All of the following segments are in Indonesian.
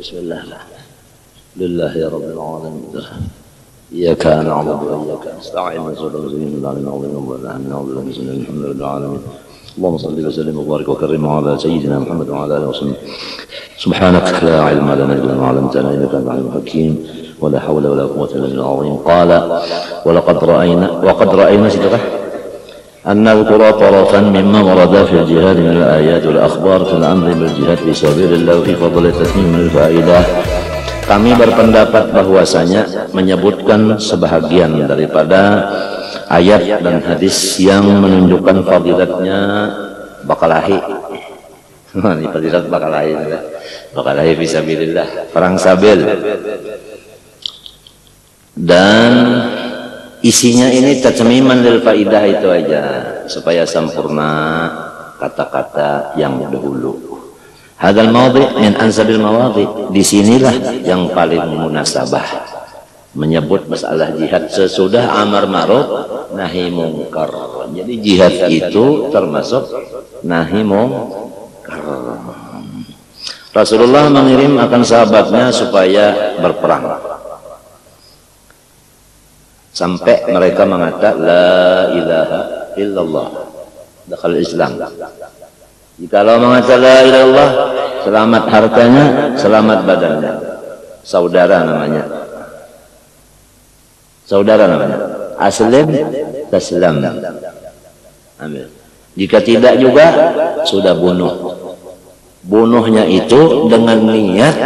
Bismillah. Lillahi rabbil alamin. Iyyaka na'budu wa iyyaka nasta'in. اللهم صل وسلم وبارك وكرم على سيدنا محمد وعلى اله وصحبه. سبحانك لا علم لنا الا ما علمتنا انك انت العليم الحكيم ولا حول ولا قوه الا بالله العظيم. قال وقد راينا سدره ان نذكر طرفا مما ورد في الجهاد من الايات والاخبار في الامر بالجهاد في سبيل الله في فضل تتميم الفائده. Kami berpendapat bahwasanya menyebutkan sebahagian daripada ayat dan hadis yang menunjukkan fadilatnya bakalahi. Ini fadilat bakalahi, bakalahi fisabilillah, perang sabil. Dan isinya ini tatmiman lil faidah itu aja, supaya sempurna kata-kata yang dahulu. Hadal mawdi' min ansabil mawadhi', disinilah yang paling munasabah menyebut masalah jihad sesudah amar ma'ruf nahi mungkar. Jadi jihad itu termasuk nahi mungkar. Rasulullah mengirim akan sahabatnya supaya berperang sampai mereka mengatakan la ilaha illallah, dakhal Islam. Jikalau mengatakan la ilaha illallah, selamat hartanya, selamat badannya. Saudara namanya. Saudara namanya. Aslim taslam. Amin. Jika tidak juga sudah bunuh. Bunuhnya itu dengan niat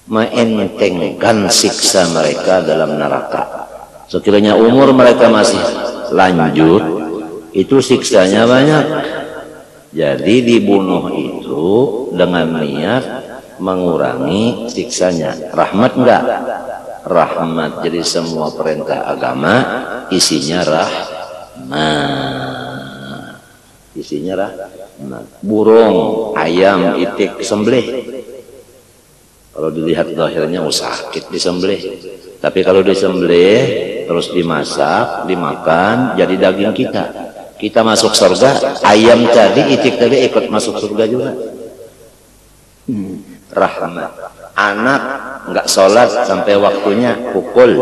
mengentengkan siksa mereka dalam neraka. Sekiranya umur mereka masih lanjut, itu siksanya banyak. Jadi dibunuh itu dengan niat mengurangi siksanya. Rahmat enggak? Rahmat. Jadi semua perintah agama isinya rahmat. Isinya rahmat. Burung, ayam, itik sembelih. Kalau dilihat zahirnya sakit disembelih. Tapi kalau disembelih terus dimasak, dimakan, jadi daging kita. Kita masuk surga, ayam tadi, itik tadi ikut masuk surga juga. Rahmat. Anak nggak sholat sampai waktunya, pukul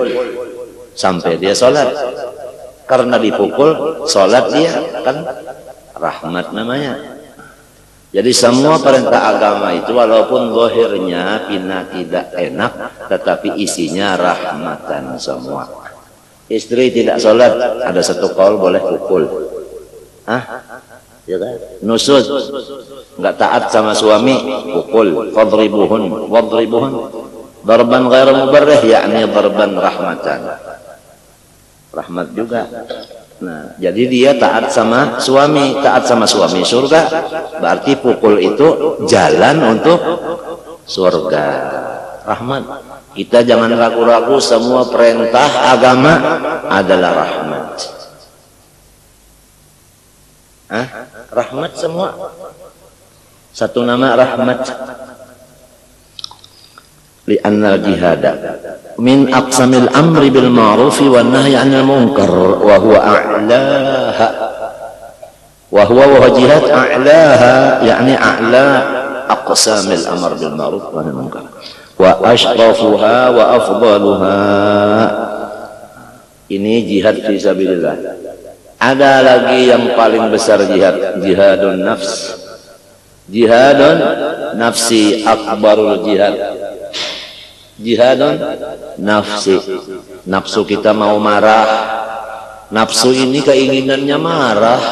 sampai dia sholat. Karena dipukul, sholat dia, kan rahmat namanya. Jadi semua perintah agama itu walaupun zahirnya pina tidak enak, tetapi isinya rahmatan semua. Istri tidak sholat, ada satu kaul boleh pukul. Ya kan? Nusud, nggak taat sama suami, pukul. Fadribuhun, darban ghairu mubarrih, yakni darban rahmatan. Rahmat juga. Nah, jadi dia taat sama suami, surga. Berarti pukul itu jalan untuk surga. Rahmat. Kita jangan ragu-ragu, semua perintah agama adalah rahmat. Rahmat semua. Satu nama rahmat. Li'anna al-jihada min aqsamil amri bil ma'ruf wa nahyi 'anil munkar wa huwa a'laha. Wa huwa jihad a'laha, yakni a'la aqsamil amr bil ma'ruf wa nahyi 'anil munkar wa ashrafuha wa afdaluha. Ini jihad fi sabilillah. Ada lagi yang paling besar jihad, jihadun nafs. Jihadun nafsi akbarul jihad. Jihadun nafsi. Nafsu kita mau marah. Nafsu ini keinginannya marah.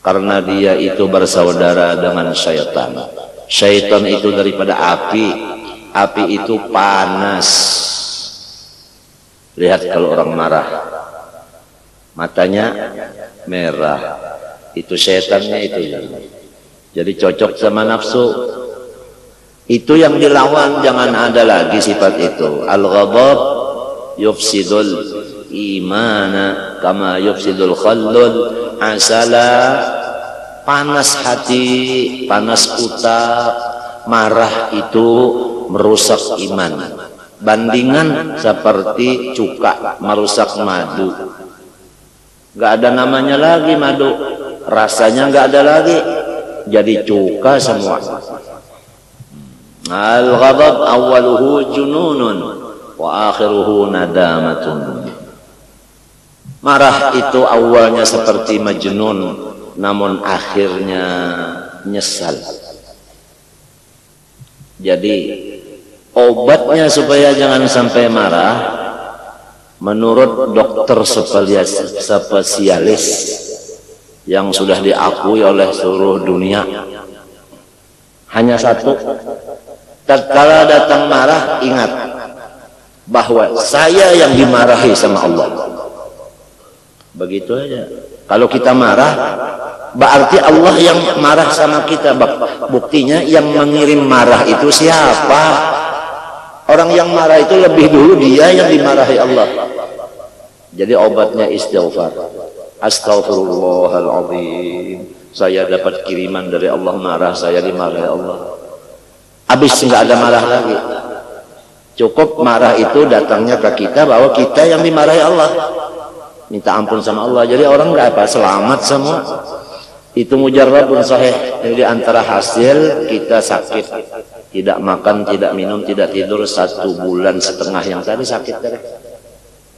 Karena dia itu bersaudara dengan syaitan. Syaitan itu daripada api. Api itu panas. Lihat kalau orang marah, matanya merah, itu setannya itu. Jadi cocok sama nafsu. Itu yang dilawan, jangan ada lagi sifat itu. Al-ghadab yufsidul imana kama yufsidul khallul asala. Panas hati, panas utak, marah itu merusak iman. Bandingan seperti cuka merusak madu. Nggak ada namanya lagi madu, rasanya nggak ada lagi, jadi cuka semua. Al-ghadab awwaluhu jununun wa akhiruhu nadamatun. Marah itu awalnya seperti majnun, namun akhirnya nyesal. Jadi obatnya supaya jangan sampai marah, menurut dokter spesialis yang sudah diakui oleh seluruh dunia, hanya satu. Tatkala datang marah, ingat bahwa saya yang dimarahi sama Allah. Begitu aja. Kalau kita marah, berarti Allah yang marah sama kita. Buktinya yang mengirim marah itu siapa? Orang yang marah itu lebih dulu dia yang dimarahi Allah. Jadi obatnya istighfar. Astaghfirullahaladzim. Saya dapat kiriman dari Allah marah, saya dimarahi Allah. Habis nggak ada marah lagi. Cukup marah itu datangnya ke kita bahwa kita yang dimarahi Allah. Minta ampun sama Allah. Jadi orang nggak apa, selamat semua. Itu mujarrabun sahih. Jadi antara hasil kita sakit, tidak makan, tidak minum, tidak tidur 1,5 bulan yang tadi sakit tadi.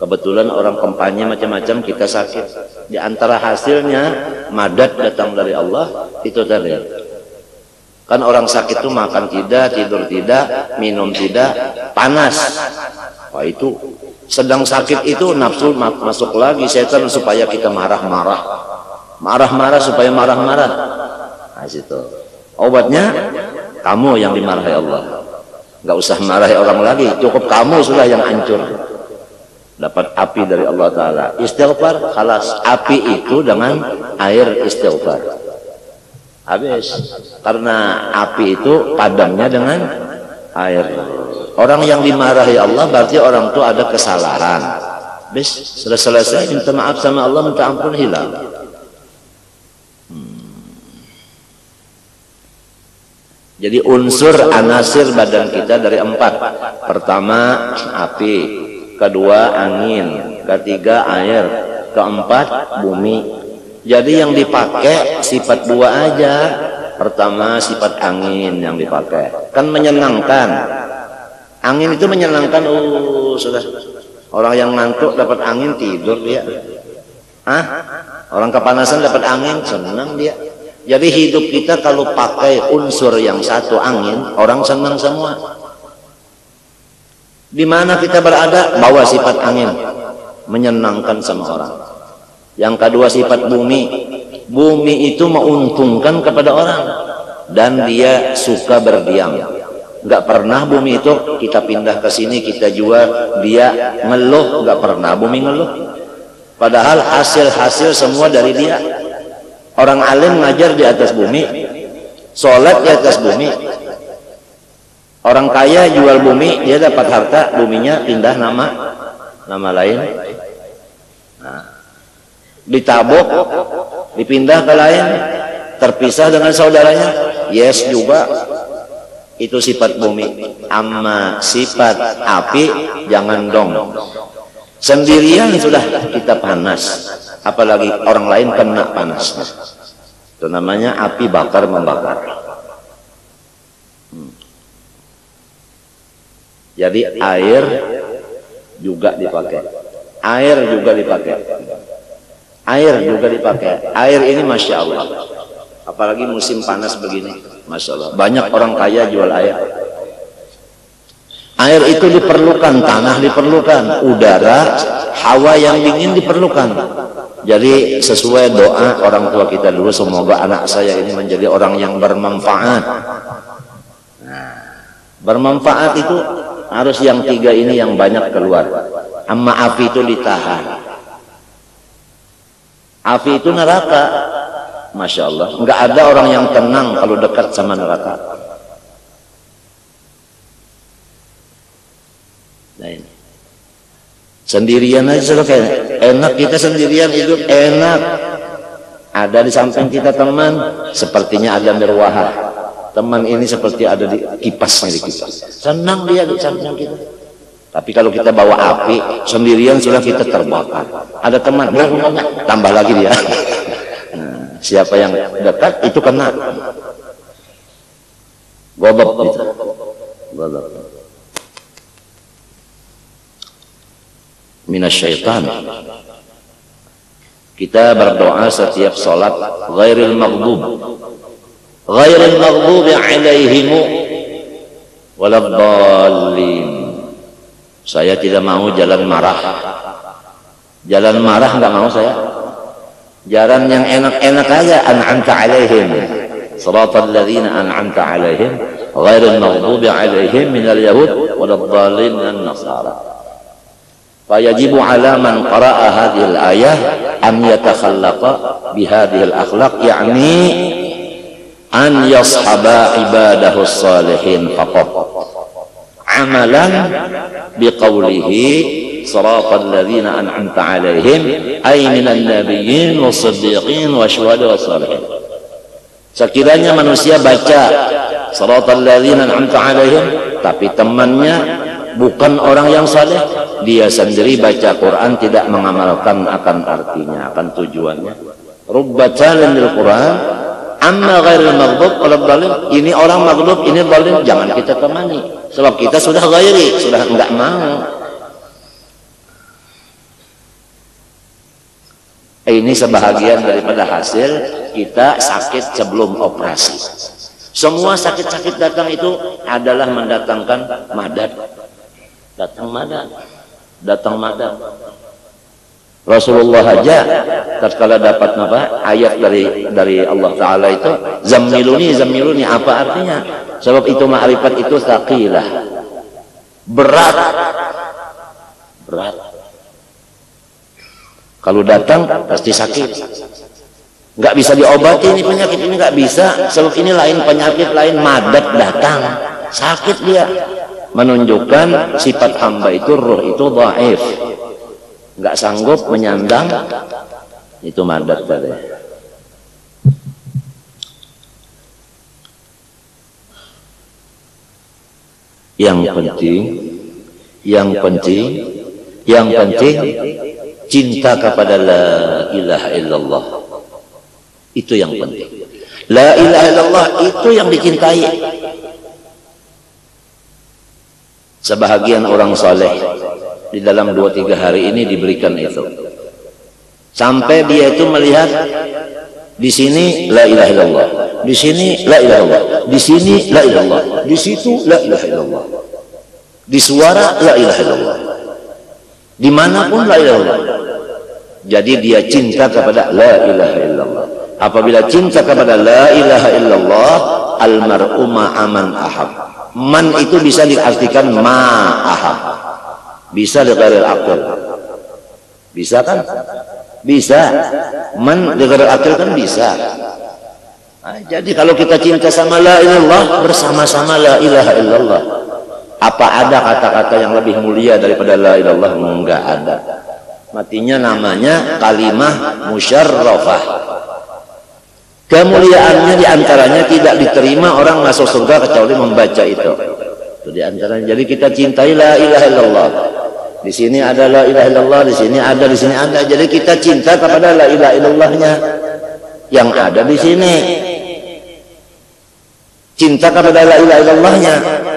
Kebetulan orang kampanye macam-macam, kita sakit. Di antara hasilnya madad datang dari Allah itu tadi. Kan orang sakit itu makan tidak, tidur tidak, minum tidak, panas. Wah itu sedang sakit itu nafsu masuk lagi setan supaya kita marah-marah supaya marah-marah. Nah situ obatnya, kamu yang dimarahi Allah, nggak usah marahi orang lagi, cukup kamu sudah yang hancur, dapat api dari Allah Ta'ala. Istighfar, khalas, api itu dengan air istighfar habis, karena api itu padamnya dengan air. Orang yang dimarahi Allah berarti orang itu ada kesalahan. Bis, sudah selesai, minta maaf sama Allah, minta ampun, hilang. Jadi unsur anasir badan kita dari 4. Pertama api, kedua angin, ketiga air, keempat bumi. Jadi yang dipakai sifat 2 aja. Pertama sifat angin yang dipakai, kan menyenangkan. Angin itu menyenangkan. Sudah orang yang ngantuk dapat angin tidur dia. Orang kepanasan dapat angin senang dia. Jadi hidup kita kalau pakai unsur yang satu angin, orang senang semua. Di mana kita berada, bawa sifat angin, menyenangkan sama orang. Yang kedua sifat bumi. Bumi itu menguntungkan kepada orang dan dia suka berdiam. Nggak pernah bumi itu kita pindah ke sini, kita jual, dia ngeluh. Nggak pernah bumi ngeluh. Padahal hasil-hasil semua dari dia. Orang alim ngajar di atas bumi, sholat di atas bumi. Orang kaya jual bumi, dia dapat harta, buminya pindah nama lain. Nah, ditabok, dipindah ke lain, terpisah dengan saudaranya, yes juga. Itu sifat bumi. Amma sifat api, jangan dong. Sendirian sudah kita panas, apalagi orang lain kena panas. Itu namanya api bakar membakar. Jadi air juga dipakai. Air juga dipakai. Air juga dipakai. Air ini Masya Allah. Apalagi musim panas begini, Masya Allah. Banyak orang kaya jual air. Air itu diperlukan, tanah diperlukan, udara, hawa yang dingin diperlukan. Jadi sesuai doa orang tua kita dulu, semoga anak saya ini menjadi orang yang bermanfaat. Nah, bermanfaat itu harus yang 3 ini yang banyak keluar. Amma api itu ditahan. Api itu neraka. Masya Allah, nggak ada orang yang tenang kalau dekat sama neraka. Nah ini sendirian aja sudah kayak enak, kita sendirian hidup enak. Ada di samping kita teman, sepertinya ada mirwahah. Teman ini seperti ada di kipasnya, di kipas. Senang dia di samping kita. Tapi kalau kita bawa api sendirian sudah kita terbakar. Ada teman, tambah lagi dia. Nah, siapa yang dekat itu kena. Gobok gitu. minasyaitan. Kita berdoa setiap salat ghairil maghdubi alaihim waladdallin. Saya tidak mau jalan marah. Jalan marah enggak mau saya. Jalan yang enak-enak aja, an'amta alaihim. Shiratal ladzina an'amta alaihim ghairil maghdubi alaihim minal yahud waladdallin minan nasara. فيجب على من قرأ هذه الآية أن يتخلق بهذه الأخلاق، يعني أن يصحب عباده الصالحين فقط عملا بقوله صراط الذين أنعمت عليهم أي من النبيين والصديقين والشهداء والصالحين. Sekiranya manusia baca Shiratal ladzina an'amta alaihim tapi temannya bukan orang yang saleh, dia sendiri baca Quran tidak mengamalkan akan artinya, akan tujuannya. Rubbatan lil Quran amma ghairil maghdub waladdallin. Ini orang maghdub, ini dhalin, jangan kita temani. Sebab kita sudah ghairi, sudah enggak mau. Ini sebahagian daripada hasil kita sakit sebelum operasi. Semua sakit-sakit datang itu adalah mendatangkan madad. Datang madad. Rasulullah aja tatkala dapat ayat dari Allah Taala itu zammiluni, apa artinya? Sebab itu ma'rifat itu tsaqilah, berat. Kalau datang pasti sakit, nggak bisa diobati. Ini penyakit ini nggak bisa, sebab ini lain penyakit lain. Madad datang, sakit dia, menunjukkan sifat hamba itu, ruh itu dhaif, nggak sanggup menyandang. Itu madad tadi. Yang penting cinta kepada la ilaha illallah. Itu yang penting. La ilaha illallah itu yang dicintai. Sebahagian orang saleh di dalam 2-3 hari ini diberikan itu, sampai dia itu melihat di sini la ilaha illallah, di sini la ilaha illallah, di sini la ilaha illallah, di situ la ilaha illallah, di suara la ilaha illallah, dimanapun la ilaha illallah. Jadi dia cinta kepada la ilaha illallah. Apabila cinta kepada la ilaha illallah, almar'u ma'aman ahab. Man itu bisa diartikan ma'ahab, bisa dighairil aqil. Bisa kan? Bisa. Man dighairil aqil kan bisa. Nah, jadi kalau kita cinta sama la ilaha illallah, bersama-sama la ilaha illallah. Apa ada kata-kata yang lebih mulia daripada la ilaha illallah? Enggak ada. Matinya namanya kalimah musyarrafah. Kemuliaannya diantaranya tidak diterima orang masuk surga kecuali membaca itu. Itu diantaranya. Jadi kita cintai la ilaha illallah. Di sini ada la ilaha illallah, di sini ada, di sini ada. Jadi kita cinta kepada la ilaha illallahnya yang ada di sini. Cinta kepada la ilaha illallahnya.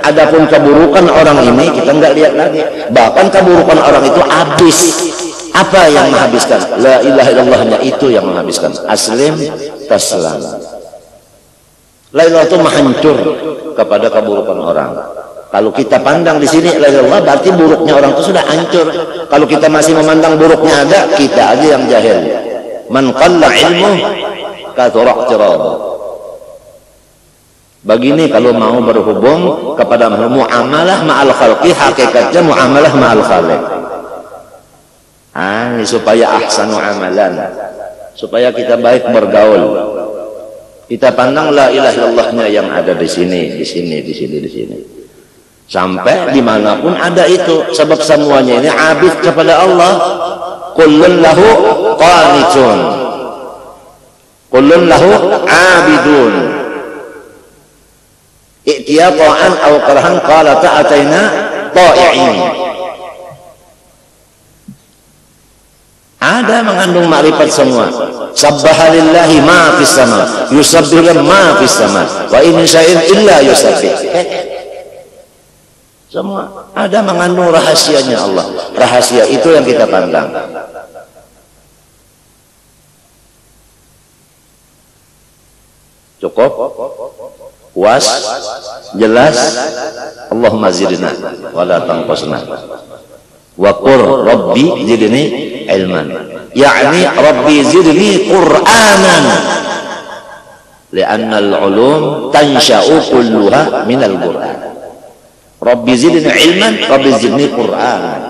Adapun keburukan orang ini kita enggak lihat lagi. Bahkan keburukan orang itu habis. Apa yang menghabiskan? La ilaha illallahnya itu yang menghabiskan. Aslim taslam. La ilaha itu menghancur kepada keburukan orang. Kalau kita pandang di sini la ilaha illallah, berarti buruknya orang itu sudah hancur. Kalau kita masih memandang buruknya ada, kita aja yang jahil. Man qalla ilmu kathura i'tiradu. Begini kalau mau berhubung kepada muamalah ma'al khalqi, hakikatnya muamalah ma'al khaliq. Supaya ahsanu amalan, supaya kita baik bergaul. Kita pandang la ilaha illallahnya yang ada di sini, di sini, di sini, di sini. Sampai dimanapun ada itu, sebab semuanya ini abid kepada Allah. Kullun lahu qanitun, kullun lahu abidun. I'tiya ta'an aw karahan qala ta'ataina ta'i'in. Ada mengandung makrifat semua. Sabbaha lillahi ma fis sama, yusabbihu ma fis sama, wa in syai'in illa yusabbih. Semua ada mengandung rahasianya Allah. Rahasia itu yang kita pandang. Cukup? Puas? Jelas? Allahumma zidna wa la tanqusna. Wa qur rabbi zidni ilman. Yani rabbi zidni qur'anan. Lianna al-ulum tansha'u kulluha min al-Qur'an. Rabbi zidni ilman, rabbi zidni qur'anan.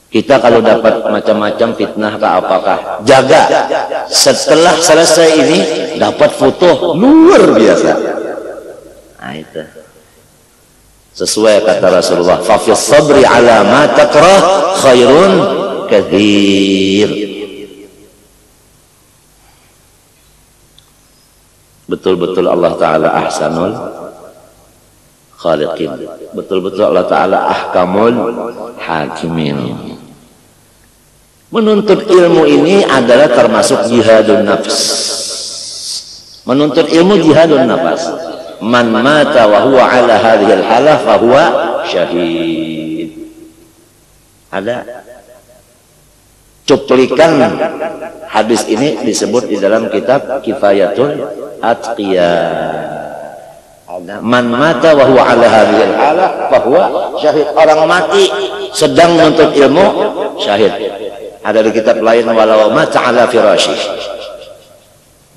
Kita kalau dapat macam-macam fitnah ke apakah, jaga. Setelah selesai ini dapat foto luar biasa. Nah itu. Sesuai kata Rasulullah, fa fi sabri ala ma takrah khairun katsir. Betul-betul Allah Ta'ala ahsanul khaliqin. Betul-betul Allah Ta'ala ahkamul hakimin. Menuntut ilmu ini adalah termasuk jihadun nafs. Menuntut ilmu jihadun nafs. Man mata wa huwa ala hadhil halah fa huwa syahid. Ada cuplikan hadis ini disebut di dalam kitab Kifayatul Atqiya. Man mata wa huwa ala hadhil halah fa huwa syahid. Orang mati sedang menuntut ilmu syahid. Ada di kitab lain walau mata ala firasyi.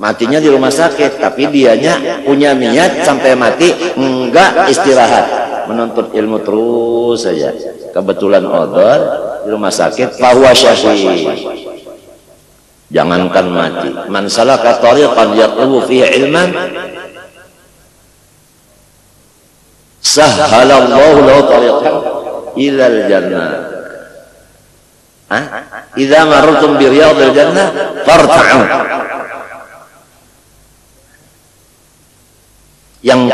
Matinya di rumah sakit, tapi dianya punya niat sampai mati enggak istirahat, menuntut ilmu terus saja. Kebetulan odor di rumah sakit, fahuwa syahid. Jangankan mati, man salaka tariqan yatlubu fihi ilman sahhalallahu lahu tariqan ilal jannah. Idza marartum bi riyadil jannah farta'u. Yang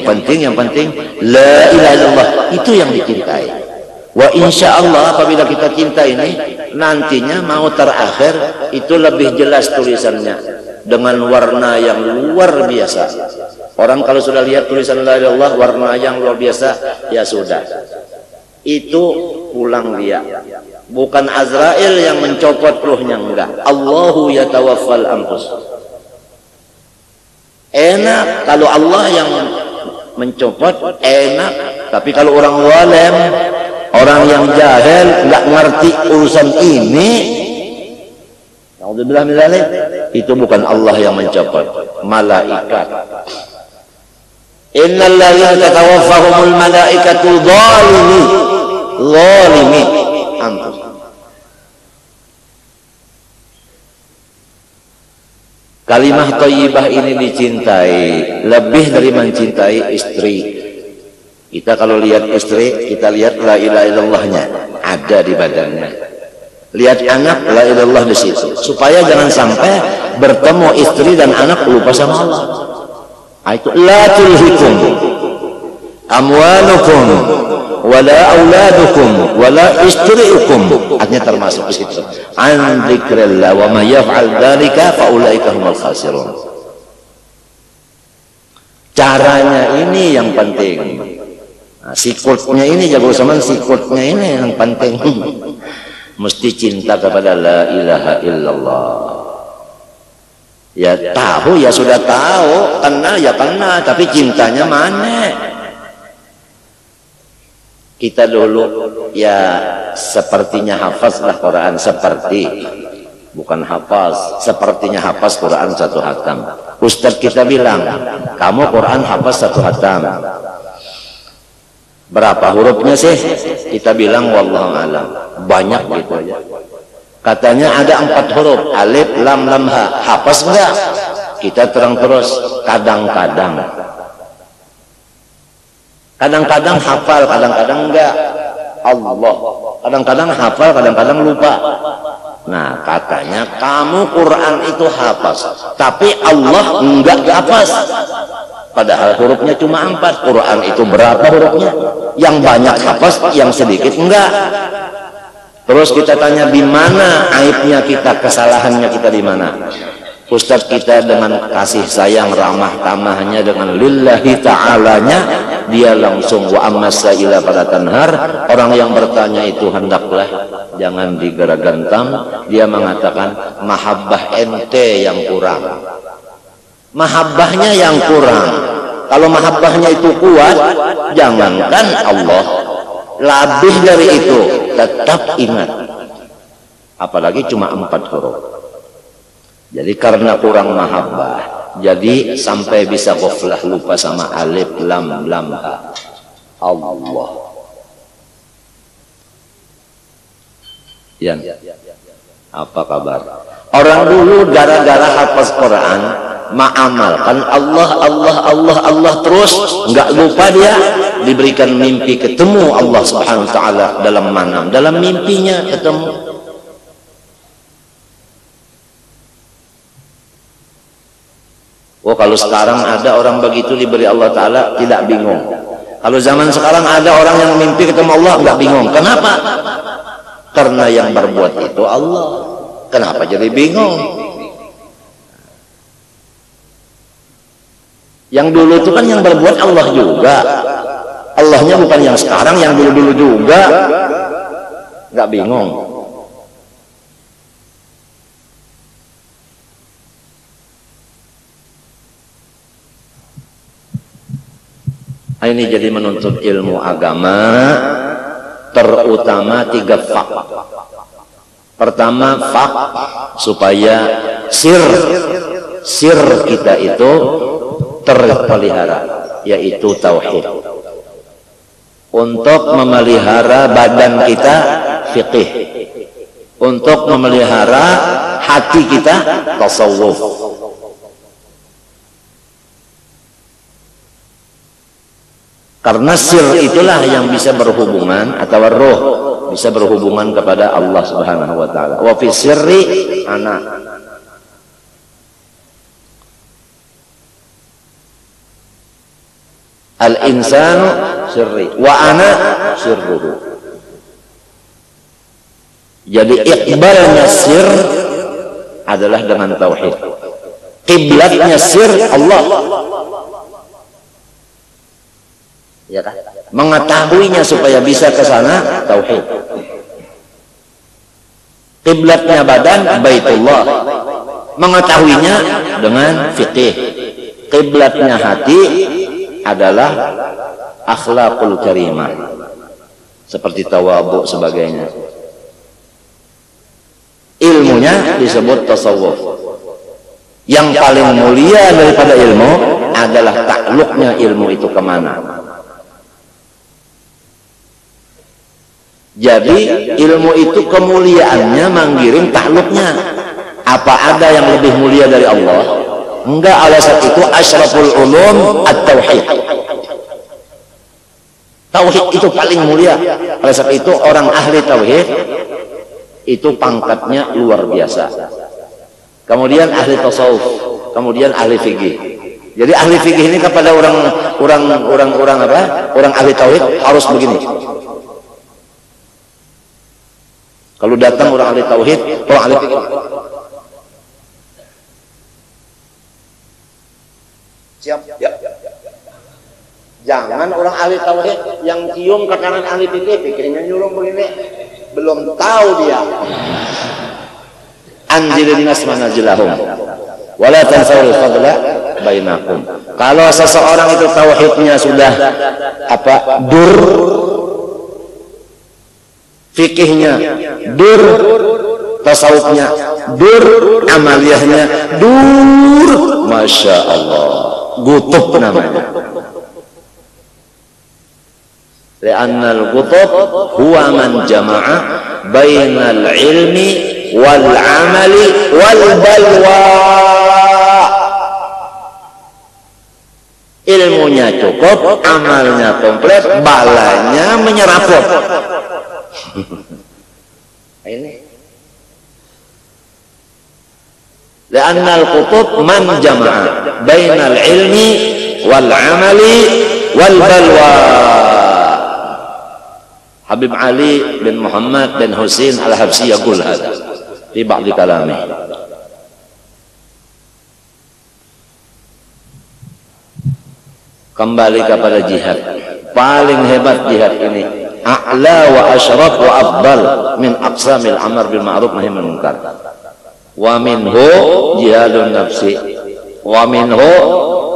penting la ilaha illallah, itu yang dicintai. Wa insyaallah apabila kita cinta ini nantinya mau terakhir itu lebih jelas tulisannya dengan warna yang luar biasa. Orang kalau sudah lihat tulisan la ilaha illallah warna yang luar biasa, ya sudah. Itu pulang dia. Bukan Azrail yang mencopot ruhnya, enggak. Allahu yatawaffal anfus. Enak kalau Allah yang mencopot, enak. Tapi kalau orang zalim, orang yang jahil, enggak ngerti urusan ini, naudzubillah min dzalik, itu bukan Allah yang mencopot, malaikat. Innal ladzina tatawaffahumul malaikatu zalimi anfusihim. Kalimah thayyibah ini dicintai lebih dari mencintai istri. Kita kalau lihat istri, kita lihat la ilaha illallahnya ada di badannya. Lihat anak, la ilaha illallah di situ. Supaya jangan sampai bertemu istri dan anak lupa sama Allah. Itu la tulhikum amwalukum wala auladukum wala istriukum, artinya termasuk di situ. An dzikrillah wa may yaf'al dzalika fa ulaika humul khasirun. Caranya ini yang penting. Nah, sikutnya ini jago sama sikutnya ini yang penting. Mesti cinta kepada la ilaha illallah. Ya tahu ya sudah tahu, kenal ya kenal, tapi cintanya mana? Kita dulu ya sepertinya hafazlah Quran, seperti bukan hafaz, sepertinya hafaz Quran satu hatam. Ustadz kita bilang, kamu Quran hafaz satu hatam, berapa hurufnya sih? Kita bilang wallahu alam, banyak gitu aja. Katanya ada 4 huruf, alif lam lam ha, hafaz enggak? Kita terang terus, kadang-kadang hafal, kadang-kadang enggak. Allah, kadang-kadang hafal, kadang-kadang lupa. Nah, katanya kamu Quran itu hafaz, tapi Allah enggak hafaz. Padahal hurufnya cuma 4. Quran itu berapa hurufnya? Yang banyak hafaz, yang sedikit enggak. Terus kita tanya di mana aibnya kita, kesalahannya kita di mana? Ustadz kita dengan kasih sayang ramah tamahnya dengan lillahi ta'alanya, dia langsung wa ammasa ila pada tanhar. Orang yang bertanya itu hendaklah jangan digera-gentam. Dia mengatakan mahabbah ente yang kurang, mahabbahnya yang kurang. Kalau mahabbahnya itu kuat, jangankan Allah, lebih dari itu tetap ingat. Apalagi cuma 4 huruf. Jadi karena kurang mahabbah, jadi sampai bisa ghaflah, lupa sama alif lam lam ha. Allah. Yan, apa kabar? Orang dulu gara-gara hafaz Quran, mengamalkan Allah Allah Allah Allah terus, nggak lupa dia, diberikan mimpi ketemu Allah Subhanahu wa taala dalam manam, dalam mimpinya ketemu. Oh, kalau sekarang ada orang begitu diberi Allah Ta'ala tidak bingung. Kalau zaman sekarang ada orang yang mimpi ketemu Allah nggak bingung. Kenapa? Karena yang berbuat itu Allah. Kenapa jadi bingung? Yang dulu itu kan yang berbuat Allah juga. Allahnya bukan yang sekarang, yang dulu-dulu juga. Nggak bingung. Ini jadi menuntut ilmu agama, terutama 3 fak. Pertama, fak supaya sir kita itu terpelihara, yaitu tauhid. Untuk memelihara badan kita, fiqih. Untuk memelihara hati kita, tasawuf. Karena sir itulah yang bisa berhubungan, atau roh bisa berhubungan kepada Allah Subhanahu wa taala. Wa fi sirri ana. Al insanu sirri wa ana sirruhu. Jadi iqbalnya sir adalah dengan tauhid. Kiblatnya sir Allah. Ya kan? Mengetahuinya supaya bisa ke sana, tauhid. Kiblatnya badan, baitullah. Mengetahuinya dengan fikih. Kiblatnya hati adalah akhlakul karimah, seperti tawadhu sebagainya. Ilmunya disebut tasawuf. Yang paling mulia daripada ilmu adalah takluknya ilmu itu kemana. Jadi ilmu itu kemuliaannya menggiring takluknya. Apa ada yang lebih mulia dari Allah? Enggak, alasan itu asyraful ulum at-tauhid. Tauhid itu paling mulia. Alasan itu orang ahli tauhid itu pangkatnya luar biasa. Kemudian ahli tasawuf, kemudian ahli fikih. Jadi ahli fikih ini kepada orang apa? Orang ahli tauhid harus begini. Kalau datang orang ahli tauhid, orang ahli fikih, siap? Ya. Jangan orang ahli tauhid yang cium ke kanan ahli fikih, fikihnya nyuruh begini, belum tahu dia. Anzilin nas manazilahum, wala tansawul fadla bainakum. Kalau seseorang itu tauhidnya sudah apa? Fikihnya dur, tasawufnya dur, amaliyahnya dur, masya Allah, gutub namanya. Li'annal gutub huwa man jama'a bainal ilmi wal amali wal balwa. Ilmunya cukup, amalnya komplit, balanya menyeraput. Ini Li'annal qutub man jama'a bainal ilmi wal amali wal balwa. Habib Ali bin Muhammad bin Husain al-Habsyi yaqul hadha fi ba'd kalami. Kembali kepada jihad. Paling hebat jihad ini. A'la wa asyraf wa afdal min aqsamil amr bil ma'ruf nahi anil munkar. Wa minhu jihadun nafsi wa minhu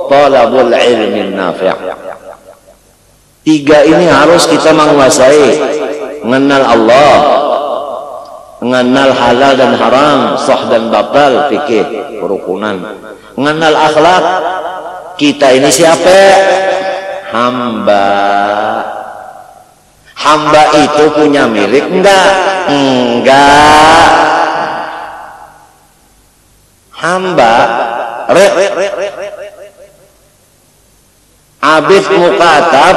talabul ilmin nafi'. Tiga ini harus kita menguasai. Mengenal Allah, mengenal halal dan haram, sah dan batal, fikih, kerukunan. Mengenal akhlak. Kita ini siapa? Hamba. Hamba itu punya milik enggak? Enggak. Hamba abid mukatab,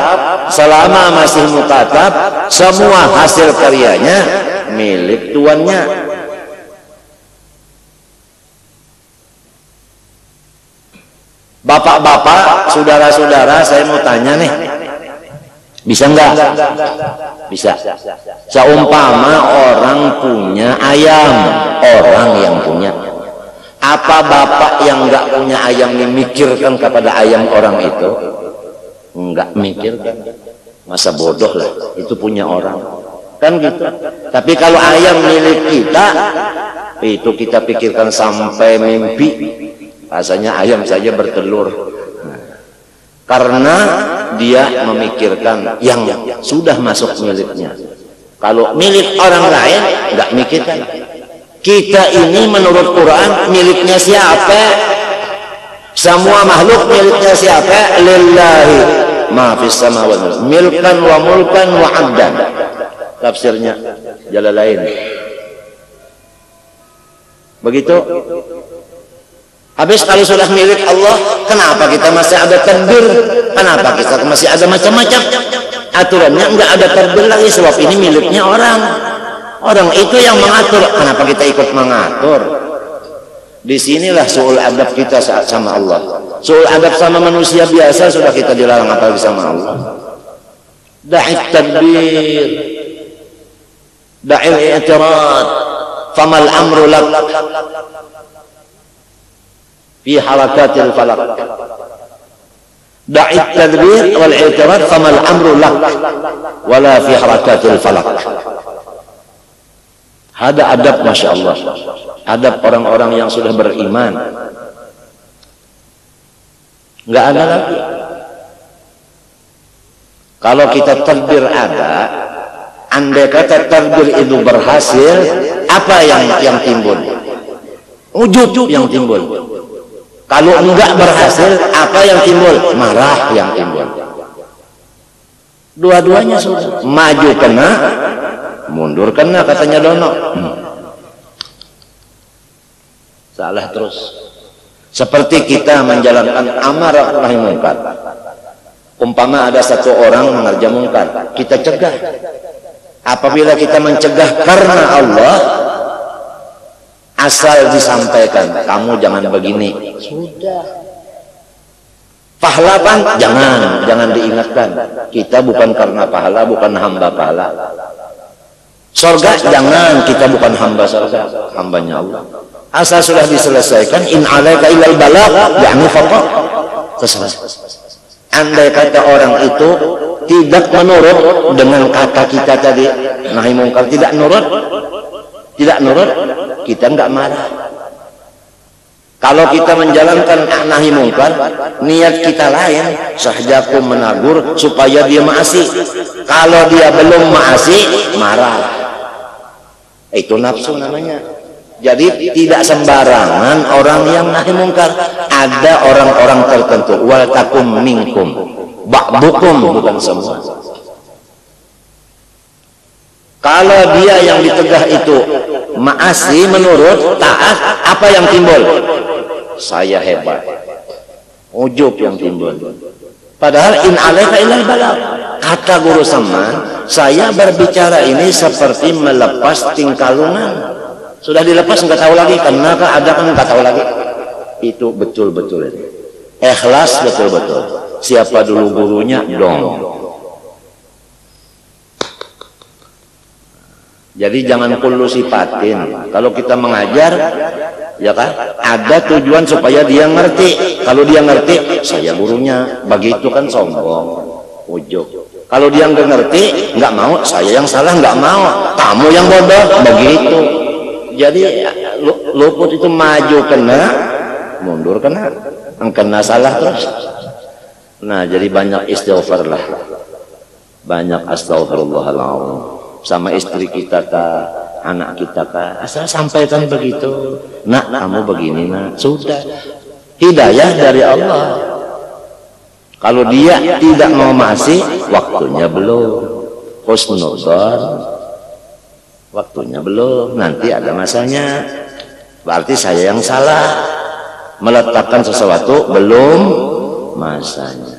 selama masih mukatab, semua hasil karyanya milik tuannya. Bapak-bapak, saudara-saudara, saya mau tanya nih, bisa enggak? Bisa. Seumpama orang punya ayam, orang yang punya. Apa bapak yang enggak punya ayam ini mikirkan kepada ayam orang itu? Enggak mikirkan. Masa bodoh lah, itu punya orang. Kan gitu. Tapi kalau ayam milik kita, itu kita pikirkan sampai mimpi. Rasanya ayam saja bertelur. Karena dia memikirkan yang sudah masuk miliknya. Kalau milik orang lain, enggak mikirkan. Kita ini menurut Quran miliknya siapa? Semua makhluk miliknya siapa? Lillahi ma fis samawati milkan wa mulkan wa 'abdan. Tafsirnya Jalalain. Begitu. Habis kalau sudah milik Allah, kenapa kita masih ada tadbir? Kenapa kita masih ada macam-macam aturannya? Enggak ada tadbir lagi, sebab ini miliknya orang. Orang itu yang mengatur. Kenapa kita ikut mengatur? Disinilah su'ul adab kita sama Allah. Su'ul adab sama manusia biasa sudah kita dilarang, apalagi sama Allah. Da'it tadbir, da'il i'tirad, famal amru lak fi harakatil falak. Da'it tadbir wal i'tirad, famal amru lak wala fi harakatil falak. Ada adab, Masya Allah. Adab orang-orang yang sudah beriman. Enggak ada lagi. Kalau kita tadbir ada, andai kata tadbir itu berhasil, apa yang timbul? Ujub yang timbul. Kalau enggak berhasil, apa yang timbul? Marah yang timbul. Dua-duanya sudah. Maju kena, mundur kena, katanya Dono. Salah terus. Seperti kita menjalankan amarah nahi mungkar. Umpama ada satu orang mengerja mungkar, kita cegah. Apabila kita mencegah karena Allah, asal disampaikan, kamu jangan begini. Sudah. Pahlawan jangan diingatkan. Kita bukan karena pahala, bukan hamba pahala. Surga jangan, kita bukan hamba surga, hambanya Allah. Asal sudah diselesaikan, in alaika illal balagh, yakni faqat. Andai kata orang itu tidak menurut dengan kata kita tadi nahi mungkar, tidak nurut, kita enggak marah. Kalau kita menjalankan nahi mungkar, niat kita lain, sahjakum menagur supaya dia maasi. Kalau dia belum maasi, marah. Itu nafsu namanya. Jadi tidak sembarangan orang yang nahi mungkar. Ada orang-orang tertentu. Wal takum minkum, ba'dukum, bukan semua. Kalau dia yang ditegah itu maasi, menurut, taat, apa yang timbul? Saya hebat, ujub yang timbul. Padahal in alaika illal balagh. Kata guru Saman, saya berbicara ini seperti melepas tingkalungan. Sudah dilepas nggak tahu lagi, karena ada kan nggak tahu lagi. Itu betul-betul ini. Ikhlas betul-betul. Siapa dulu gurunya? Dong. Jadi jangan kullu sifatin. Kalau kita mengajar, Ya kan? Ada tujuan supaya dia ngerti. Kalau dia ngerti, saya gurunya. Begitu kan sombong, ujub. Kalau dia nggak ngerti, nggak mau, saya yang salah nggak mau. Kamu yang bodoh, begitu. Jadi luput itu maju kena, mundur kena, kena salah terus. Nah, jadi banyak istighfar lah. Banyak astagfirullahaladzim. Sama istri kita kah, anak kita kah, asal sampaikan begitu. Nak, kamu begini nak, sudah. Hidayah dari Allah. Kalau dia tidak mau masih, waktunya belum. Husnudzon, waktunya belum. Nanti ada masanya. Berarti saya yang salah. Meletakkan sesuatu belum masanya.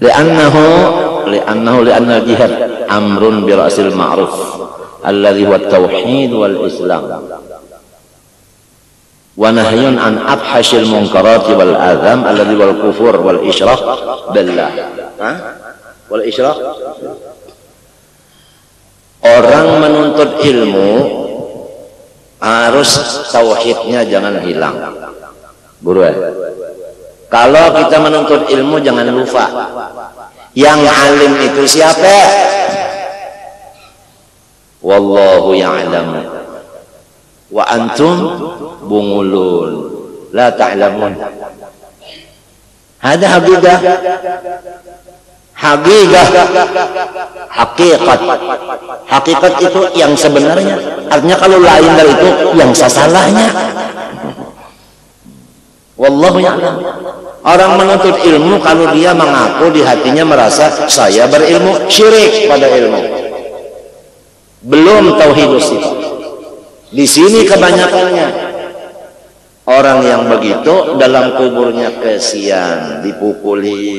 لأن الجهاد أمر برأس المعروف الذي هو التوحيد والإسلام ونهي عن أفحش المنكرات والآثام الذي هو الكفر والإشراك بالله. والإشراك. Orang menuntut ilmu harus tauhidnya jangan hilang. Buru ya. Kalau kita menuntut ilmu jangan lupa yang alim itu siapa? Wallahu ya'lam wa antum bungulun la ta'lamun. Hada haqiqah. Hakikat itu yang sebenarnya. Artinya kalau lain dari itu yang sasalahnya. Wallahu ya'lam. Orang menuntut ilmu kalau dia mengaku di hatinya merasa saya berilmu, syirik pada ilmu. Belum tauhidus sifat. Di sini kebanyakannya orang yang begitu dalam kuburnya kesian, dipukuli.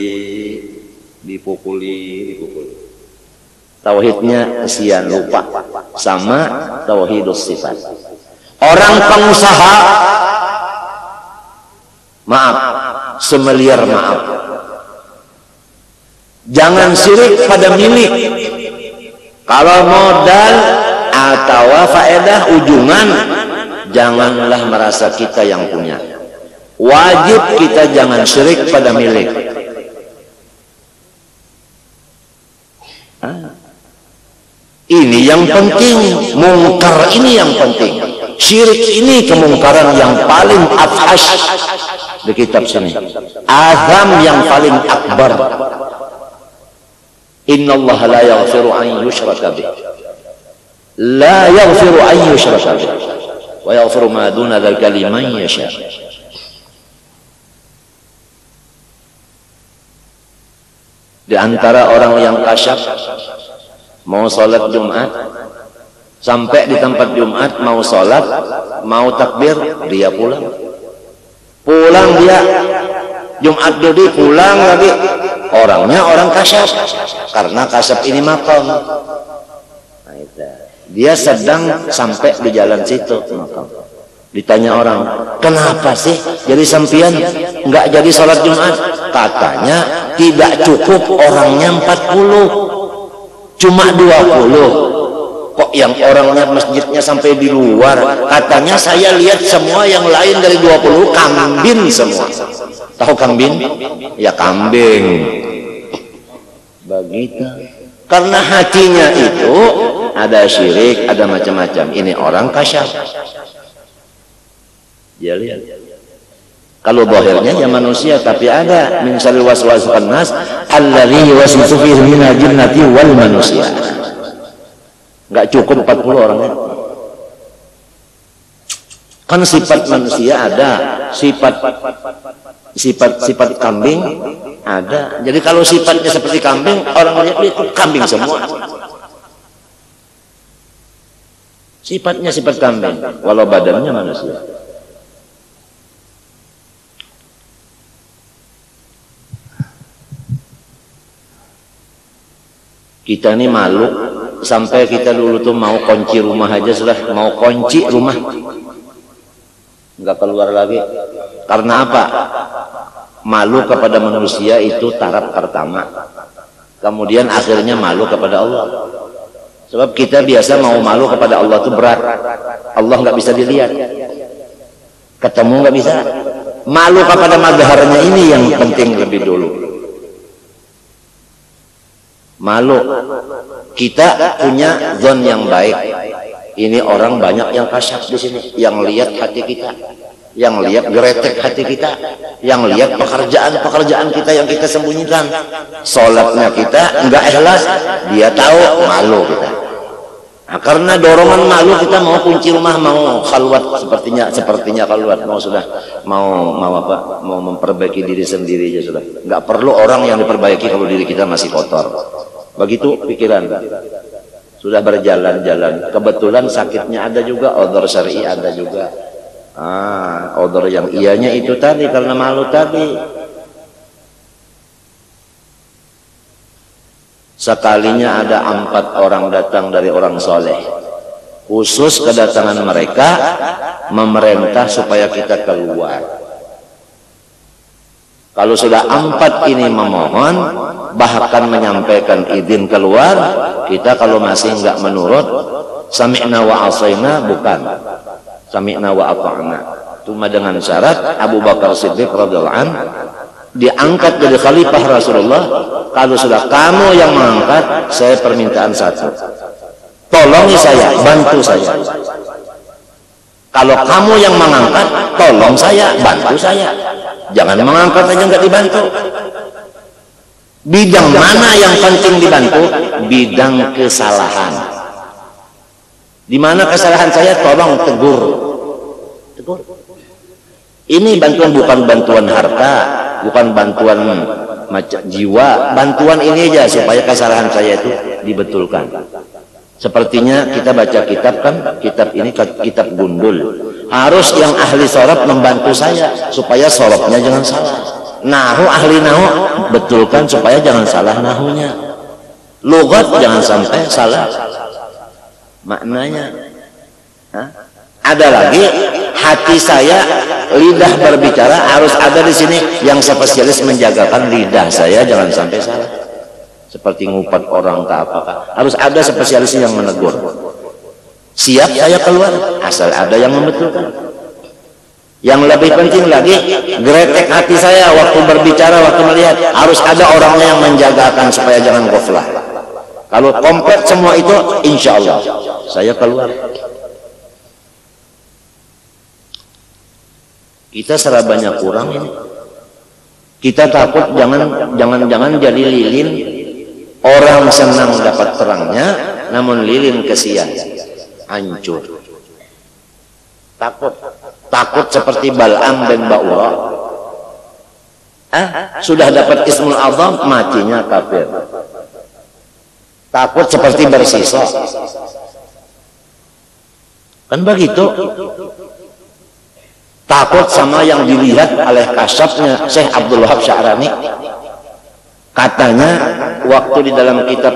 Tauhidnya kesian, lupa sama tauhidus sifat. Orang pengusaha, maaf, semeliar maaf, jangan syirik pada milik. Kalau modal atau faedah ujungan, janganlah merasa kita yang punya. Wajib kita jangan syirik pada milik. Ini yang penting, mungkar ini yang penting. Syirik ini kemungkaran yang paling afhash di kitab sini. Azam yang paling akbar. Innallaha la yaghfiru an yushraka bih. La yaghfiru an yushraka bih. Wa yaghfiru ma duna dzalika liman yasha. Di antara orang yang kasyaf mau sholat Jumat, sampai di tempat Jumat mau sholat, mau takbir, dia pulang dia Jumat dulu pulang lagi. Orangnya orang kasyaf, karena kasyaf ini makom. Dia sedang sampai di jalan situ makom. Ditanya orang, kenapa sih jadi sampian nggak jadi sholat Jumat? Katanya tidak cukup orangnya 40, cuma 20. Kok yang orangnya masjidnya sampai di luar? Katanya saya lihat semua yang lain dari 20 kambing semua. Tahu kambing? Ya kambing. Begitu. Karena hatinya itu ada syirik, ada macam-macam. Ini orang kasyaf. Ya lihat. Kalau zahirnya ya manusia, tapi ada min syarril waswasil khannas allazi yuwaswisu fi minal jinnati wal manusia. Enggak cukup 40 orangnya. Kan sifat manusia ada, sifat kambing ada. Jadi kalau sifatnya seperti kambing, orang lihat itu kambing semua. Sifatnya sifat kambing, walau badannya manusia. Kita ini malu sampai kita dulu tuh mau kunci rumah aja sudah, mau kunci rumah nggak keluar lagi. Karena apa? Malu kepada manusia itu taraf pertama. kemudian akhirnya malu kepada Allah. Sebab kita biasa mau malu kepada Allah itu berat. Allah nggak bisa dilihat, ketemu nggak bisa. Malu kepada mazharnya ini yang penting lebih dulu. Malu. Kita punya zon yang baik. Ini orang banyak yang kasyaf di sini, yang lihat hati kita, yang lihat geretek hati kita, yang lihat pekerjaan kita yang kita sembunyikan. Sholatnya kita enggak ikhlas, dia tahu, malu kita. Nah, karena dorongan malu kita mau kunci rumah, mau khalwat, sepertinya khalwat, mau memperbaiki diri sendiri aja sudah. Enggak perlu orang yang diperbaiki kalau diri kita masih kotor. Begitu pikiran. Sudah berjalan-jalan, kebetulan sakitnya ada juga, odor syar'i ada juga. Odor yang ianya itu tadi karena malu tadi. Sekalinya ada 4 orang datang dari orang soleh, khusus kedatangan mereka memerintah supaya kita keluar. Kalau sudah 4 ini memohon, bahkan menyampaikan izin keluar, kita kalau masih enggak menurut, sami'na wa asaina, bukan sami'na wa ata'na. Cuma dengan syarat Abu Bakar Siddiq radhiyallahu anhu diangkat jadi khalifah Rasulullah. Kalau sudah kamu yang mengangkat, saya permintaan satu, tolongi saya, bantu saya. Kalau kamu yang mengangkat, tolong saya, bantu saya. Jangan mengangkat aja nggak dibantu. Bidang mana yang penting dibantu? Bidang kesalahan. Di mana kesalahan saya, tolong tegur. Ini bantuan bukan bantuan harta, bukan bantuan jiwa, bantuan ini aja supaya kesalahan saya itu dibetulkan. Sepertinya kita baca kitab kan, kitab ini kitab gundul. Harus yang ahli sorab membantu saya supaya sorabnya jangan salah. Nahu, ahli nahu betulkan supaya jangan salah nahunya. Lugat jangan sampai salah maknanya. Ada lagi, hati saya, lidah berbicara, harus ada di sini yang spesialis menjagakan lidah saya jangan sampai salah. Seperti ngupat orang tak apa, harus ada spesialis yang menegur. Siap saya keluar, asal ada yang membetulkan. Yang lebih penting lagi, geretek hati saya waktu berbicara, waktu melihat, harus ada orangnya yang menjagakan supaya jangan ghaflah. Kalau komplit semua itu, insya Allah saya keluar. Kita serabanya kurang ini. Kita takut jangan jadi lilin. Orang senang dapat terangnya, namun lilin kesian, hancur. Takut seperti Bal'am bin Ba'ura. Sudah dapat Ismul Azam, matinya kafir. Takut seperti bersisa. Kan begitu. Takut sama yang dilihat oleh kasyafnya Syekh Abdul Wahab Sya'rani. Katanya waktu di dalam kitab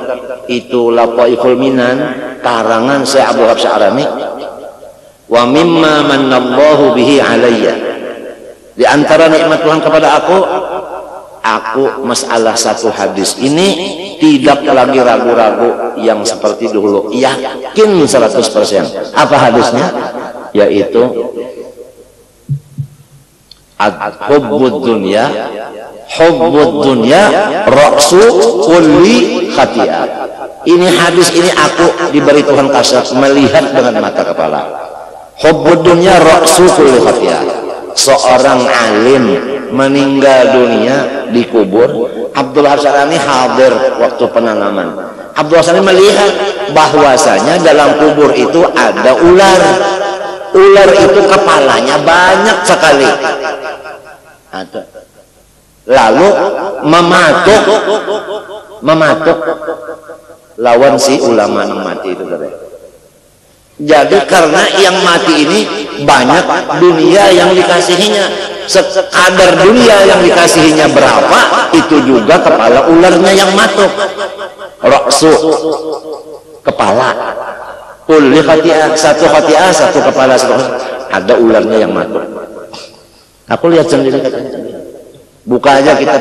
itu Lataiful Minan karangan Syekh Abdul Wahab Sya'rani, wa mimma manallahu bihi alayya, di antara nikmat Tuhan kepada aku masalah satu hadis ini tidak lagi ragu-ragu yang seperti dulu, yakin 100%. Apa hadisnya? Yaitu hubbud dunya ra'su kulli khati'ah. Ini hadis ini aku diberi Tuhan kasih melihat dengan mata kepala. Hubbud dunya ra'su kulli khati'ah. Seorang alim meninggal dunia dikubur. Abdul Hasan hadir waktu penanaman. Abdul Hasan melihat bahwasanya dalam kubur itu ada ular. Ular itu kepalanya banyak sekali. Ada. Lalu mematuk lawan si ulama yang mati itu. Jadi karena yang mati ini banyak dunia yang dikasihinya, sekadar dunia yang dikasihinya berapa, itu juga kepala ularnya yang matuk. Ra'su, kepala. Kulli khati'ah, satu khati'ah, satu kepala, ada ularnya yang matuk. Aku lihat sendiri katanya. Buka aja kitab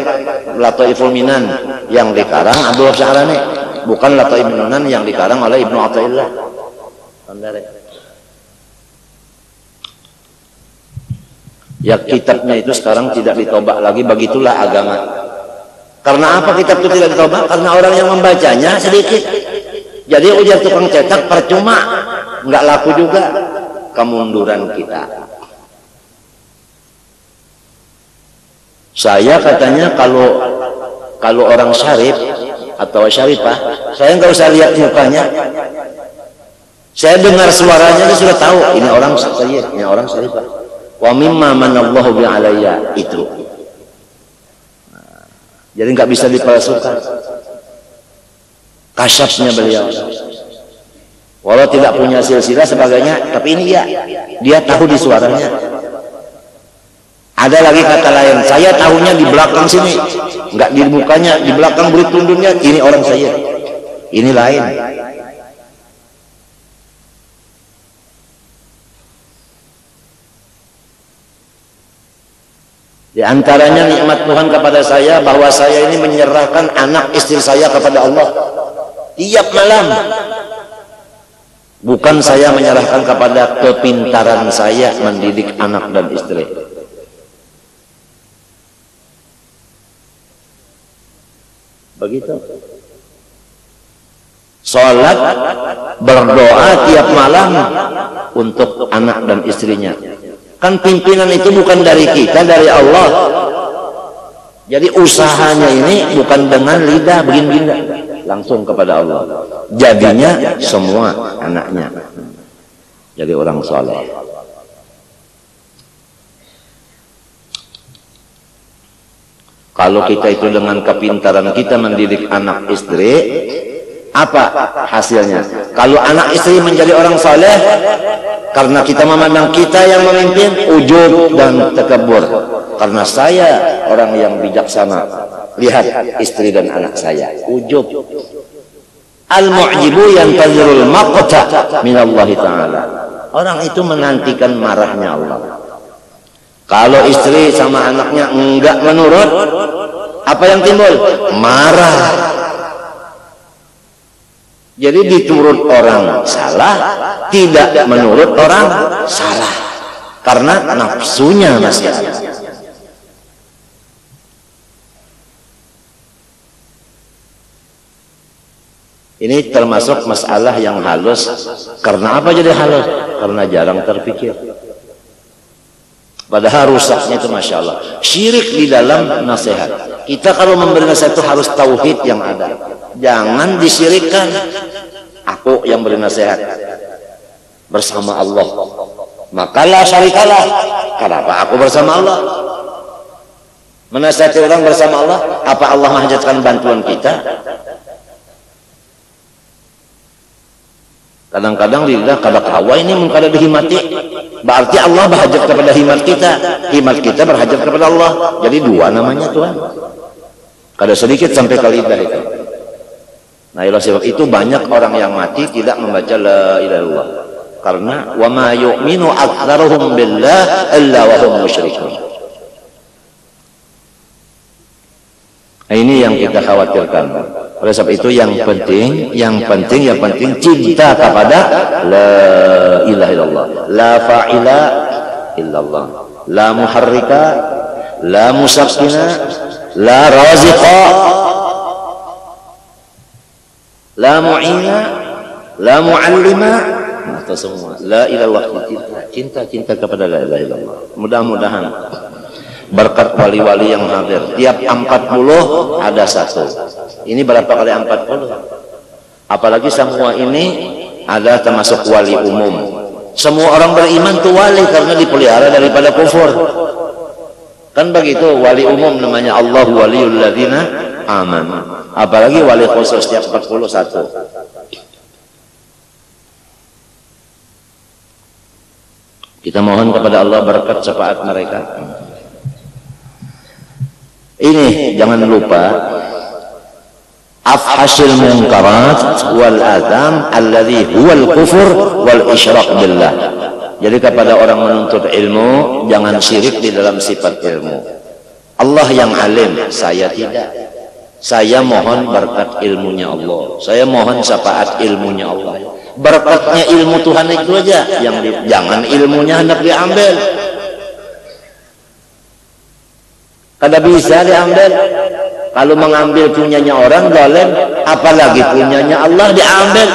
Lataiful Minan yang dikarang Abdul Syahrani, bukan Lataiful Minan yang dikarang oleh Ibnu Athaillah. Ya kitabnya itu sekarang tidak ditobak lagi, begitulah agama. Karena apa kitab itu tidak ditobak? Karena orang yang membacanya sedikit. Jadi ujar tukang cetak percuma, nggak laku juga. Kemunduran kita. Saya katanya kalau orang syarif atau syarifah, saya nggak usah lihat mukanya. Saya dengar suaranya, saya sudah tahu ini orang syarif, ini orang syarifah. Wa mimma manallahu bi alayya itu. Jadi nggak bisa dipalsukan. Kasyafnya beliau. Walau tidak punya silsilah sebagainya, tapi ini dia tahu di suaranya. Ada lagi kata lain, saya tahunya di belakang sini, nggak di mukanya, di belakang berit tunduknya, ini orang saya. Ini lain. Di antaranya nikmat Tuhan kepada saya bahwa saya ini menyerahkan anak istri saya kepada Allah tiap malam. Bukan saya menyerahkan kepada kepintaran saya mendidik anak dan istri. Begitu. Sholat, berdoa tiap malam untuk anak dan istrinya. Kan pimpinan itu bukan dari kita, dari Allah. Jadi usahanya ini bukan dengan lidah begini-begini, langsung kepada Allah. Jadinya semua anaknya jadi orang soleh. Kalau kita itu dengan kepintaran kita mendidik anak istri, apa hasilnya? Kalau anak istri menjadi orang soleh, karena kita memandang kita yang memimpin, ujub dan takabur. Karena saya orang yang bijaksana, lihat istri dan anak saya, ujub. Al-mu'jibu yantazirul maqta minallahi ta'ala. Orang itu menantikan marahnya Allah. Kalau istri sama anaknya enggak menurut, apa yang timbul? Marah. Jadi diturut orang salah, tidak menurut orang salah. Karena nafsunya masih ada. Ini termasuk masalah yang halus. Karena apa jadi halus? Karena jarang terpikir. Padahal rusaknya itu Masya Allah. Syirik di dalam nasihat. Kita kalau memberi nasihat itu harus tauhid yang ada. Jangan disyirikkan. Aku yang beri nasihat bersama Allah, maka la syarikalah. Kenapa aku bersama Allah? Menasihati orang bersama Allah, apa Allah menghajatkan bantuan kita? Kadang-kadang lidah kada kawa ini mengkada dihimati, berarti Allah berhajat kepada himat kita berhajat kepada Allah. Jadi dua namanya Tuhan. Kada sedikit sampai ke lidah itu. Nah, itulah sebab itu banyak orang yang mati tidak membaca la ilaha illallah. Karena wa ma yu'minu aktsaruhum billah illa wa hum musyrikun. Nah, ini yang kita khawatirkan. Oleh sebab itu yang penting cinta kepada la ilaha illallah. La fa'ila illallah. La muharrika, la musakkina, la raziqa, la mu'ina, la mu'allima. Atau semua la ilallah, cinta kepada la ilaha illallah. Mudah-mudahan berkat wali-wali yang hadir, tiap 40 ada satu. Ini berapa kali 40? Apalagi semua ini ada termasuk wali umum. Semua orang beriman itu wali karena dipelihara daripada kufur. Kan begitu, wali umum namanya Allah waliyul ladzina amanu. Apalagi wali khusus tiap 41. Kita mohon kepada Allah berkat syafaat mereka. Ini jangan lupa afhasil munkarat wal adam alladhi huwal kufur wal isyraq billah. Jadi kepada orang menuntut ilmu, jangan syirik di dalam sifat ilmu. Allah yang alim, saya tidak. Saya mohon berkat ilmunya Allah. Saya mohon syafaat ilmunya Allah. Berkatnya ilmu Tuhan itu aja, jangan ilmunya hendak diambil. Kada bisa diambil. Kalau mengambil punyanya orang zalim, apalagi punyanya Allah diambil.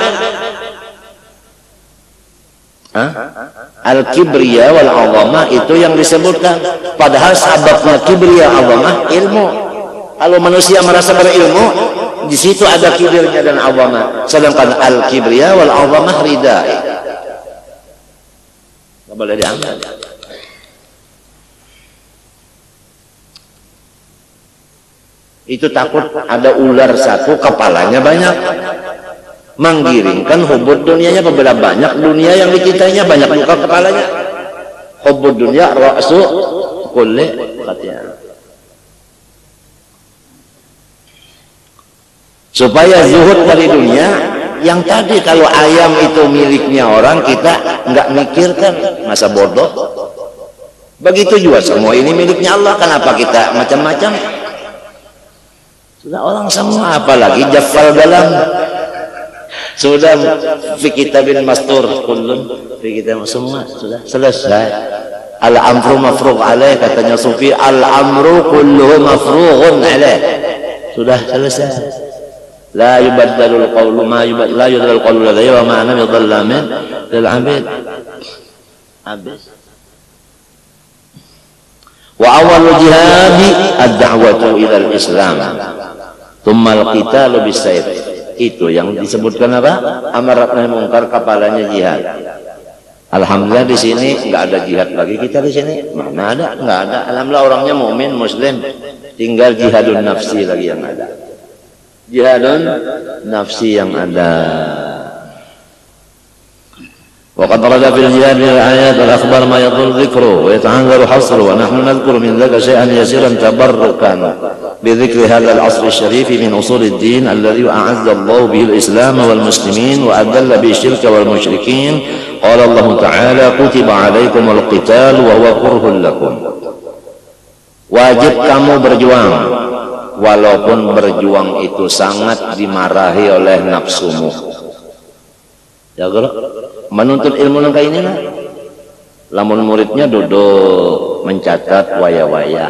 Al-kibriya wal azamah itu yang disebutkan. Padahal sababnya kibriya azamah ilmu. Kalau manusia merasa berilmu, di situ ada kibirnya dan azamah. Sedangkan al-kibriya wal azamah ridai. Enggak boleh diambil. Itu takut ada ular satu kepalanya banyak, menggiringkan hubud dunianya. Berbeda banyak dunia yang dicintainya, banyak juga kepalanya. Hubud dunia ra'su kulli katanya. Supaya zuhud dari dunia. Yang tadi kalau ayam itu miliknya orang, kita nggak mikirkan, masa bodoh. Begitu juga semua ini miliknya Allah, kenapa kita macam-macam? Sudah orang semua, apalagi jafal dalam. Sudah fi kitabin mastur kullun, fi kitab semua sudah selesai. Al amru mafruq alaih, katanya Sufi, al amru kulluhu mafrughun alaih. Sudah selesai. La yubaddalul qawlu ma yubaddal, la yubaddalul qawlu ladayya wa ma ana bidhallamin lil 'abid. Habis. Wa awwalul jihadi ad-da'watu ila al-islam. Tsummal qitalu bisayf. Itu yang disebutkan apa? Amar nahi mungkar, kepalanya jihad. Alhamdulillah di sini enggak ada jihad lagi kita di sini. Mana ada? Enggak ada. Alhamdulillah orangnya mukmin muslim. Tinggal jihadun nafsi lagi yang ada. Jihadun nafsi yang ada. وقد ورد في الجهاد من الآيات والأخبار ما يطول ذكره ويتعذر حصره ونحن نذكر من ذلك شيئا يسيرا تبركا بذكر هذا العصر الشريف من أصول الدين الذي أعز الله به الإسلام والمسلمين وأذل به الشرك والمشركين. قال الله تعالى كتب عليكم القتال وهو كره لكم. Wajib kamu berjuang, walaupun berjuang itu sangat dimarahi oleh nafsumu. Ya kalau menuntut ilmu nang kayak ini lah. Lamun muridnya duduk mencatat waya-waya,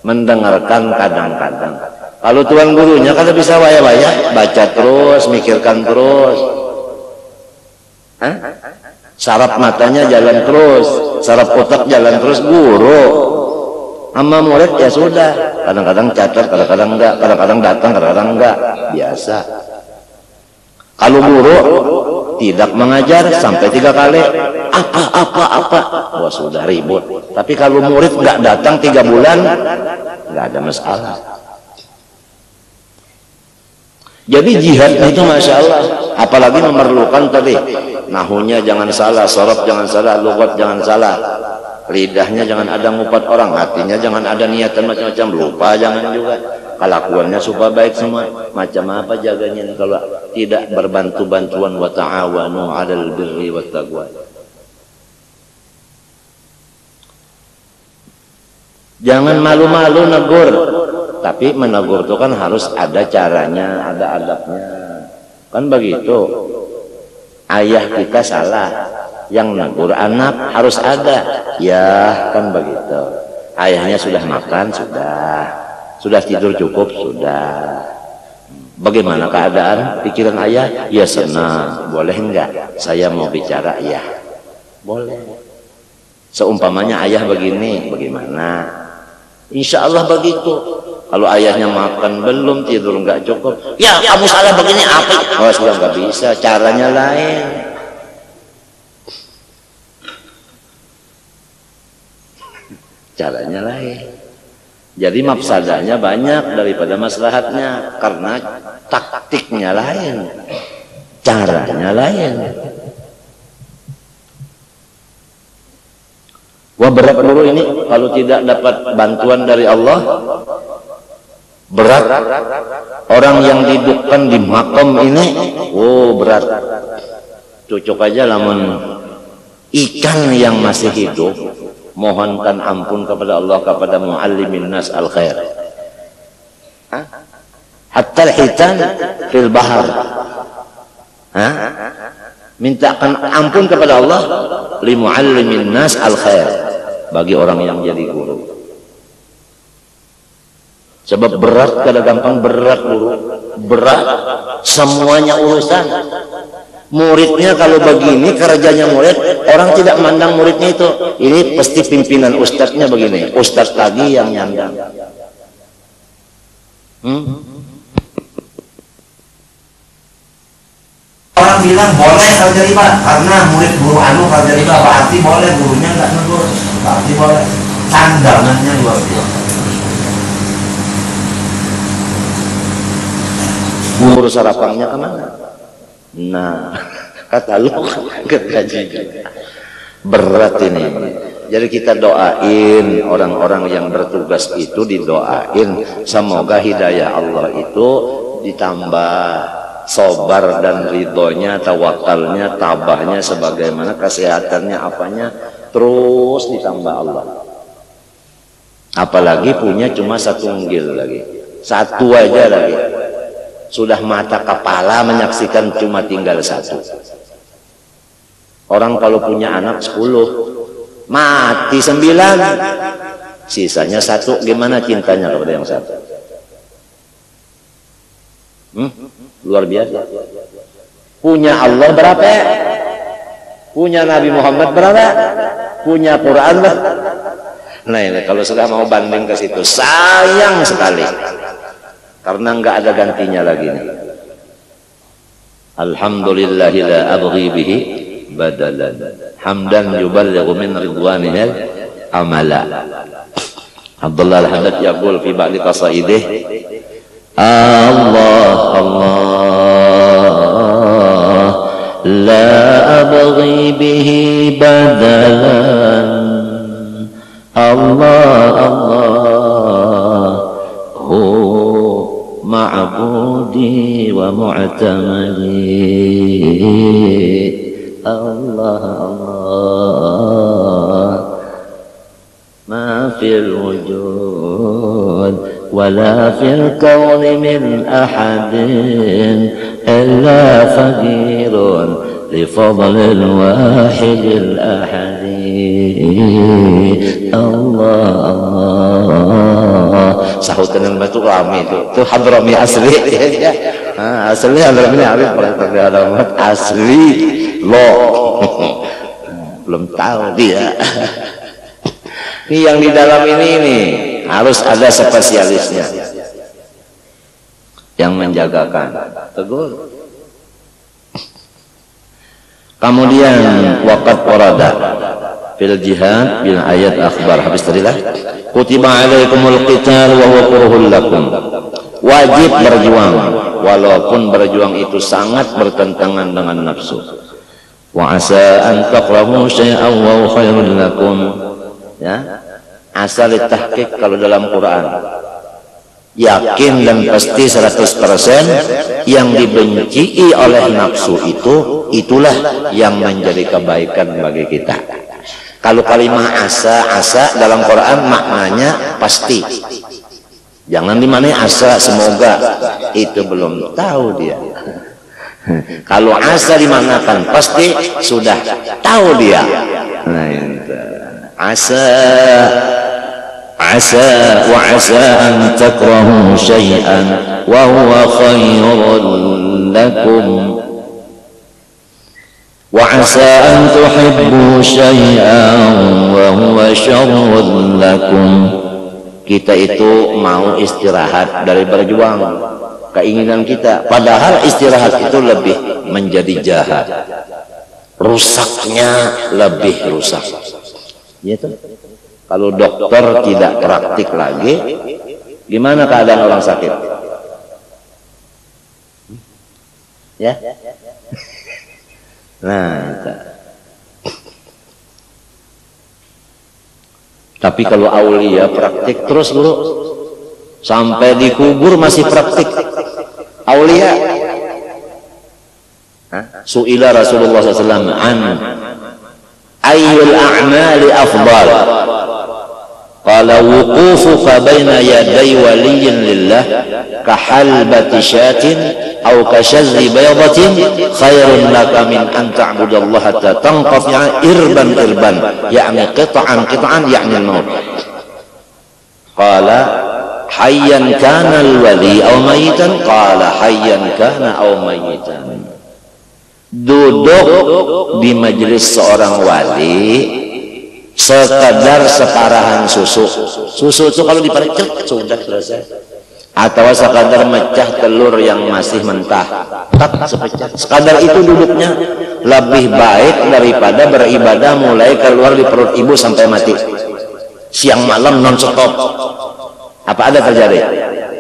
mendengarkan kadang-kadang. Kalau tuan gurunya kada bisa waya-waya, baca terus, mikirkan terus. Saraf matanya jalan terus, saraf otak jalan terus. Guru sama murid ya sudah. Kadang-kadang catat, kadang-kadang enggak, kadang-kadang datang, kadang-kadang enggak. Biasa. Kalau guru tidak mengajar sampai 3 kali, apa, wah sudah ribut. Tapi kalau murid nggak datang 3 bulan, nggak ada masalah. Jadi jihad itu masya Allah, apalagi memerlukan tadi nahunya jangan salah, sorof jangan salah, lugat jangan salah, lidahnya jangan ada ngupat orang, hatinya jangan ada niatan macam-macam, lupa jangan juga, kelakuannya supaya baik semua. Macam apa jaganya kalau tidak berbantu-bantuan? Wa ta'awanu 'alal birri wat taqwa. Jangan malu-malu negur, tapi menegur itu kan harus ada caranya, ada adabnya. Kan begitu. Ayah kita salah, yang negur anak harus ada. Ya, kan begitu. Ayahnya sudah makan, sudah tidur cukup, sudah. Bagaimana keadaan pikiran ayah? Ya senang. Boleh enggak saya mau bicara? Ya boleh. Seumpamanya ayah begini, bagaimana? Insya Allah begitu. Kalau ayahnya makan belum, tidur enggak cukup, ya kamu salah begini apa? Oh sudah enggak bisa, caranya lain. Caranya lain. Jadi mafsadahnya banyak daripada maslahatnya, karena taktiknya lain, caranya lain. Wah berat dulu ini kalau tidak dapat bantuan dari Allah, berat. Orang yang didudukkan di makom ini, oh berat. Cocok aja lamun ikan yang masih hidup mohonkan ampun kepada Allah kepada muallimin nas al khair. Hatta al-hitan fil bahar. Mintakan ampun kepada Allah li muallimin nas al khair, bagi orang yang jadi guru. Sebab berat, kada gampang berat guru, berat semuanya urusan. Muridnya kalau begini kerjanya murid, orang tidak mandang muridnya itu. Ini pasti pimpinan ustadznya begini, ustadz lagi yang nyandang. Orang bilang boleh kerja riba karena murid guru anu kerja riba, berarti boleh, gurunya nggak negur, berarti boleh. Sandangannya luar biasa. Guru sarapangnya kemana? Nah, kata lu kerja berat ini. Jadi kita doain orang-orang yang bertugas itu, didoain semoga hidayah Allah itu ditambah, sabar dan ridhonya, tawakalnya, tabahnya, sebagaimana kesehatannya, apanya terus ditambah Allah. Apalagi punya cuma satu unggil lagi, satu aja lagi. Sudah mata kepala menyaksikan cuma tinggal satu. Orang kalau punya anak 10, mati 9, sisanya satu, gimana cintanya kepada yang satu? Luar biasa. Punya Allah berapa? Punya Nabi Muhammad berapa? Punya Quran berapa? Nah ini kalau sudah mau banding ke situ, sayang sekali. Karena enggak ada gantinya lagi nih. Alhamdulillahi la abghi bihi badalan hamdan yuballighu min ridwanihil amala. Abdullah al-Haddad yaqul fi ba'di qasaidih, Allah Allah la abghi bihi badalan, Allah Allah hu ma'budi wa mu'tamadi, Allah Allah ma fil wujud wala fil kauni min ahadin illa faqirun li fadlil wahidil ahadi, Allah Allah. Sahutan yang batu rami itu hadrami asli ya. Asli hadrami arif alamat asli lo belum tahu dia. Ini yang di dalam ini nih harus ada spesialisnya yang menjagakan. Tegur. Kemudian waqad warada fil jihad bil ayat akhbar, habis tadilah kutiba alaikumul qital wa huwa kurhul lakum, wajib berjuang walaupun berjuang itu sangat bertentangan dengan nafsu. Wa asa an taqrahu syai'an wa huwa khairul lakum, ya, asal tahqiq kalau dalam Quran yakin dan pasti 100% yang dibenci oleh nafsu itu, itulah yang menjadi kebaikan bagi kita. Kalau kalimat asa dalam Quran maknanya pasti. Jangan dimaknai asa semoga, itu belum tahu dia. Kalau asa dimaknakan pasti, sudah tahu dia. Nah, itu. Asa wa asa an takrahu syai'an wa huwa khairul lakum. وعسى أن تحبوا شيئا وهو شر لكم. Kita itu mau istirahat dari berjuang, keinginan kita, padahal istirahat itu lebih menjadi jahat, rusaknya lebih rusak. Gitu. Kalau dokter tidak praktik lagi, gimana keadaan orang sakit? Ya. Nah, tapi kalau aulia praktik terus dulu sampai dikubur masih praktik. Aulia, su'ila Rasulullah SAW an ayyul a'mali afdal? Qala wuqufuka baina yaday waliyyin lillah kahalbati syatin aw kashazzi baydatin khairun laka min an ta'budallaha hatta tanqati'a irban irban, yakni qit'an qit'an, yakni al-maut. Qala hayyan kana al-wali aw mayitan? Qala hayyan kana aw mayitan. Duduk di majelis seorang wali sekadar separahan susu. Susu itu kalau diparit sudah selesai. Atau sekadar mecah telur yang masih mentah, tak sepecah. Sekadar itu duduknya lebih baik daripada beribadah mulai keluar di perut ibu sampai mati. Siang malam non stop. Apa ada terjadi?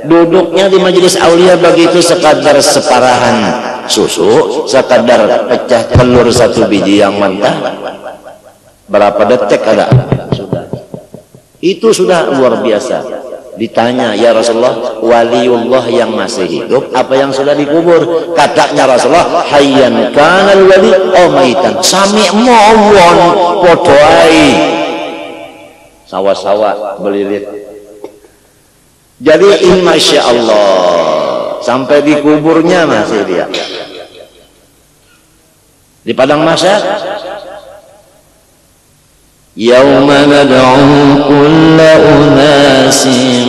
Duduknya di majelis aulia begitu sekadar separahan susu, sekadar pecah telur satu biji yang mentah. Berapa detik ada? Sudah. Itu sudah luar biasa. Ditanya, ya Rasulullah, waliullah yang masih hidup apa yang sudah dikubur? Katanya Rasulullah, hayyan kanal wali oh maitan. Sami mawon podoai. Sawah-sawah belirit. Jadi masya Allah sampai di kuburnya masih dia. Di padang mahsyar. Yauma nad'u kulla unasin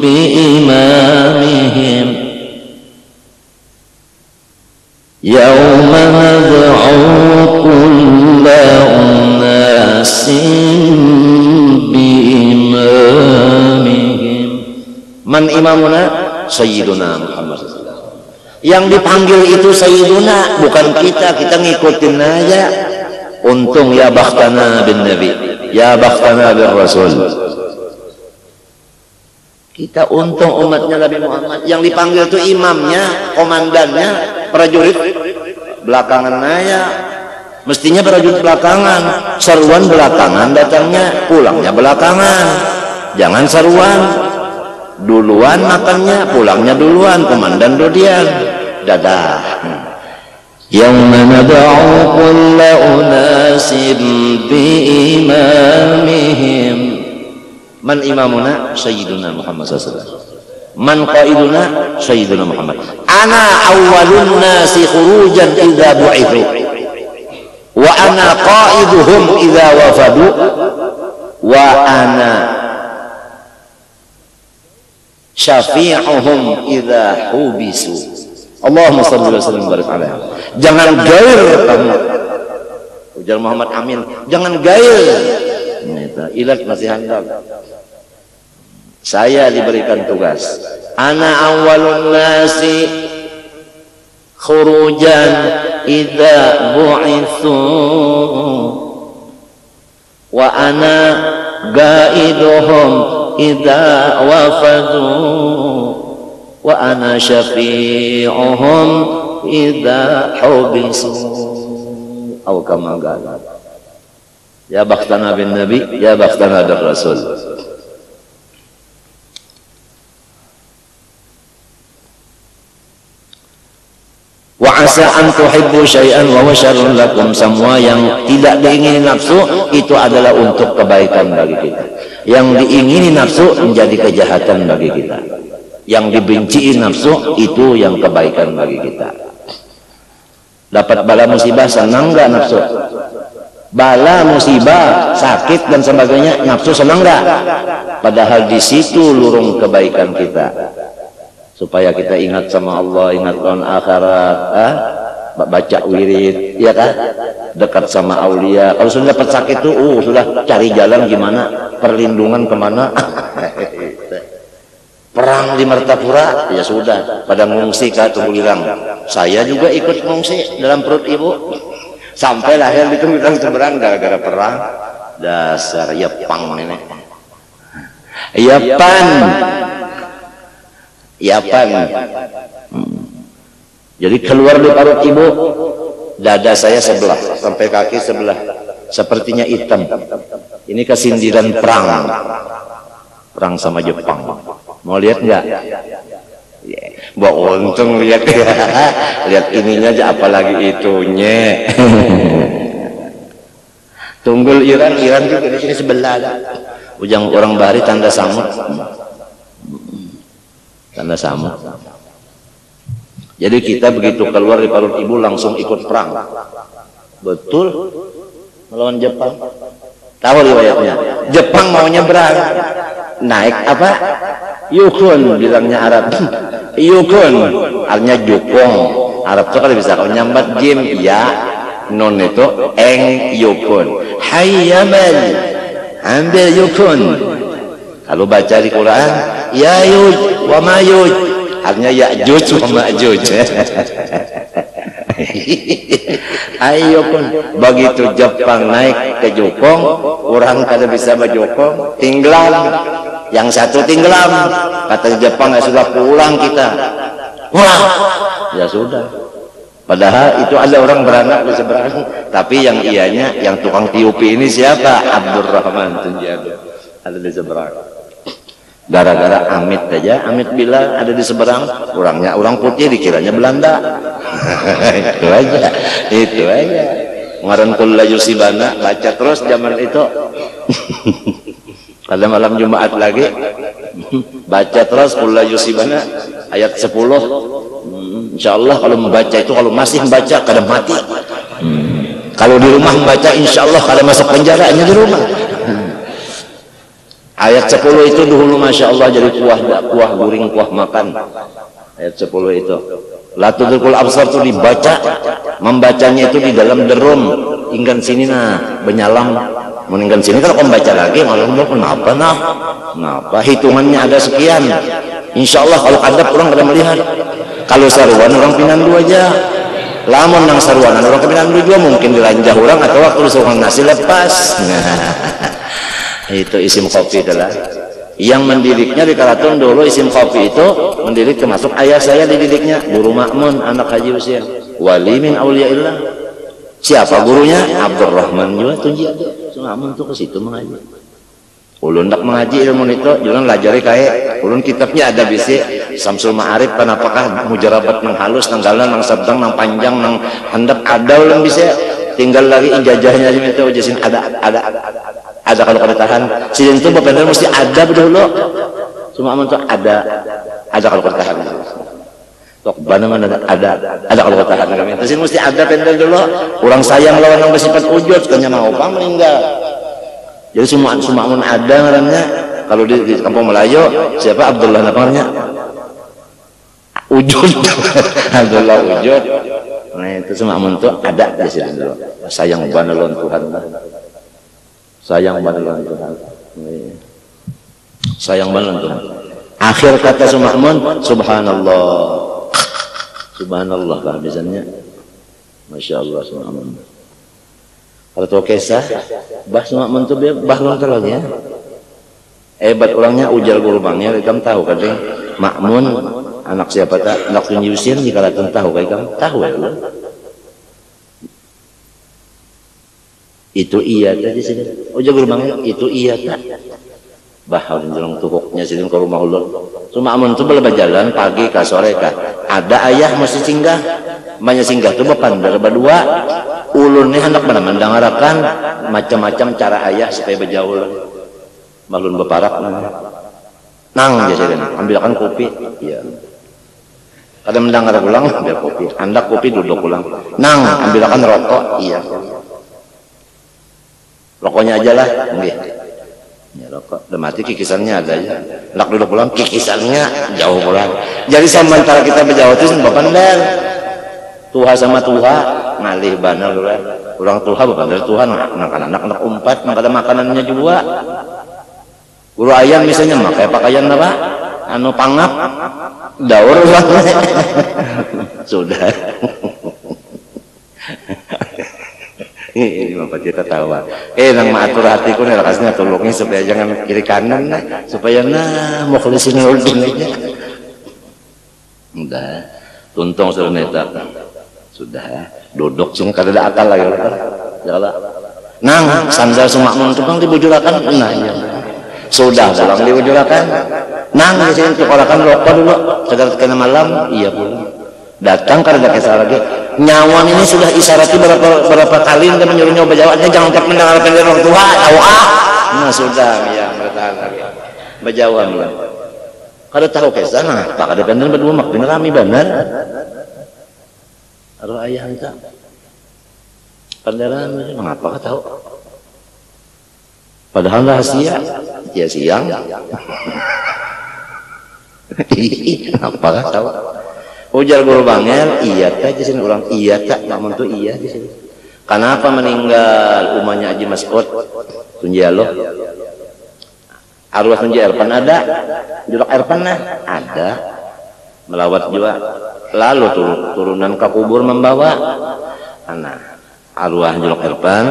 biimamihim. Yauma nad'u kulla unasin biimamihim. Man imamuna? Sayyiduna Muhammad SAW. Yang dipanggil itu Sayyiduna, bukan kita. Kita ngikutin aja. Untung ya bakhtana bin Nabi, ya bakhtana bin Rasul. Kita untung umatnya Nabi Muhammad. Yang dipanggil itu imamnya, komandannya, prajurit belakangan aja. Mestinya prajurit belakangan, seruan belakangan datangnya, pulangnya belakangan. Jangan seruan, duluan makannya, pulangnya duluan, komandan duluan. Dadah. Yauma nad'u kulla unasin biimamihim. Man imamuna? Sayyiduna Muhammad SAW. Man qaiduna? Sayyiduna Muhammad. Ana awwalun nasi khurujan idza bu'ithu wa ana qaiduhum idza wafadu wa ana syafi'uhum idza hubisu. Allahumma shalli wa sallim barik alaihi. Jangan gair kamu. Ujar Muhammad Amin, jangan gair. Ilat masih handal. Saya diberikan tugas. Ana awwalun nasi khurujan idza bu'itsu wa ana gaiduhum idza wafadu wa ana syafi'uhum idza hubisu. Atau kama qala ya bakhtana bin Nabi, ya bakhtana bin Rasul. Wa asa an tuhibbu syai'an wa huwa syarrun lakum. Semua yang tidak diingini nafsu itu adalah untuk kebaikan bagi kita. Yang diingini nafsu menjadi kejahatan bagi kita. Yang dibenci nafsu itu yang kebaikan bagi kita. Dapat bala musibah senang nggak nafsu? Bala musibah, sakit dan sebagainya, nafsu senang nggak? Padahal di situ lurung kebaikan kita. Supaya kita ingat sama Allah, ingat lawan akhirat, baca wirid, ya kan? Dekat sama aulia. Kalau sudah dapat sakit tuh, sudah cari jalan gimana? Perlindungan kemana? Perang di Martapura, ya sudah, pada ngungsi kah tunggu hilang. Saya juga ikut ngungsi dalam perut ibu, sampai lahir di tunggu seberang gara-gara perang. Dasar Yepang ini, Yapan. Jadi keluar di perut ibu, dada saya sebelah, sampai kaki sebelah, sepertinya hitam. Ini kesindiran perang sama Jepang. Mau lihat nggak? Mbak untung lihat lihat ininya aja, apalagi itunya. Tunggul Iran juga di sini sebelah ada. Ujang orang Bari tanda samut. Tanda samut. Jadi kita begitu keluar di perut ibu langsung ikut perang. Betul. Melawan Jepang. Tahu riwayatnya. Jepang maunya berang. Naik apa? Yukun bilangnya Arab. Yukun artinya jukong. Arab tuh kalau bisa kau nyambat jim ya. Nun itu eng yukun. Hayyaman ambil yukun. Kalau baca di Quran ya yuj wa ma yuj artinya ya'juj wa ma'juj. Ayokun begitu Jepang naik ke Jukong, orang kada bisa berjukong, tenggelam. Yang satu tenggelam, kata Jepang ya sudah pulang kita. Wah, ya sudah. Padahal itu ada orang beranak di seberang, tapi yang ianya, yang tukang tiupi ini siapa? Abdurrahman Tunjado ada di seberang. Gara-gara Amit aja, Amit bilang ada di seberang, orangnya orang putih dikiranya Belanda. itu aja. Ngaran kulla yusibana, baca terus zaman itu. Pada malam Jumat lagi, baca terus kulla yusibana ayat 10. Insyaallah kalau membaca itu, kalau masih membaca kada mati. Kalau di rumah membaca insyaallah kada masuk penjara, hanya di rumah. Ayat 10 itu dulu Masya Allah jadi kuah guring, kuah makan. Ayat 10 itu la tudrikul absar itu dibaca, membacanya itu di dalam derum inggan sini nah benyalam meninggan sini. Kalau membaca lagi malah kenapa hitungannya ada sekian. Insya Allah kalau kadap orang kada melihat, kalau saruan orang pinan dua aja. Lamun nang saruanan orang pinan dua mungkin dilanjah orang atau waktu disuruh nasi lepas. Itu isim kopi adalah yang mendidiknya di Karaton dulu. Isim kopi itu mendidik, termasuk ayah saya dididiknya Guru Ma'mun, anak Haji Husain, wali min auliyaillah. Siapa gurunya? Abdurrahman juga Tunjado. Ma'mun tuh ke situ mengaji. Ulun dak mengaji ilmu itu, ulun lajari kae. Ulun kitabnya ada bisi Samsul Ma'arif, apakah mujarabat nang halus, nang galan, nang sabdang, nang panjang, nang handap ada ulun bisa. Tinggal lagi ijazahnya itu ujasin ada kalau kada tahan sidin itu benar mesti ada dulu. Cuma aman tuh ada kalau kada tahan. Tok mana ada kalau kada tahan kami. Terus mesti ada pendel dulu. Orang sayang lawan yang bersifat ujud kanya mau apa meninggal. Jadi semua amun ada ngarannya. Kalau di Kampung Melayu siapa Abdullah namanya? Ujud. Abdullah Ujud. Nah itu semua amun tuh ada di sini dulu. Sayang banget Tuhan. Sayang banget Tuhan. Sayang banget Tuhan. Akhir kata Sumakmun, subhanallah. Subhanallah kehabisannya. Masya Allah Sumakmun. Kalau tahu kisah, bah Sumakmun itu bah lontar lagi ya. Hebat orangnya, ujar guru bangnya, kamu tahu kan? Makmun anak siapa tak? Anak Tunji Usir jika datang tahu kamu tahu ya. Itu iya tadi sini. Oh jago rumahnya itu iya tak. Bahal jalan tukuknya sini ke rumah ulun. Cuma amun tu bela jalan pagi ke sore kah. Ada ayah masih singgah. Banyak singgah tu bapandar berdua. Ulun ni hendak mendangarakan macam-macam cara ayah supaya berjauh. Balun beparak nang jadi ambilkan kopi. Iya. Kada mendengar ulang ambil kopi. Hendak kopi duduk ulang. Nang ambilkan rokok. Iya. Rokoknya aja lah, enggak. Ya rokok, udah mati kikisannya ada aja. Nak duduk pulang, kikisannya jauh pulang. Jadi sama antara kita berjauh itu bapandar. Tuha sama Tuha, ngalih banal lah. Orang Tuha bapandar Tuhan, anak-anak umpat, maka makanannya juga. Guru ayam misalnya, pakai pakaian apa? Anu pangap, daur lah. Sudah. Ini bapak kita tahu. Nang maatur hatiku nih kasihnya tolongnya supaya jangan kiri kanan nah, supaya mau kholisin ulun aja. Udah, tuntung sudah neta. Sudah, duduk sing kada ada akal lagi. Jala. Nang sandal Sumakmun tukang dibujurakan. Nah iya. Sudah pulang dibujurakan. Nang di sini tukarakan rokok dulu. Segar kena malam, iya pulang. Datang kada ada kisah lagi. Nyawan ini sudah isyaratnya berapa kali dia menyuruh nyoba jawabnya jangan tak mendengar pendek orang tua tahu nah sudah ya bertahan lagi berjawab ya kada tahu ke sana pak ada pendek berdua mak bener rami bener arwah ayah kita pendek rami mengapa kau tahu padahal rahasia ya siang apa kau tahu ujar guru Bangel iya tak di sini orang iya tak namun tuh iya di sini kenapa meninggal umahnya Haji Mas'ud Tunjalo arwah Tunja Erpan ada Julak Erpan ada melawat juga lalu turunan ke kubur membawa anak arwah Julak Erpan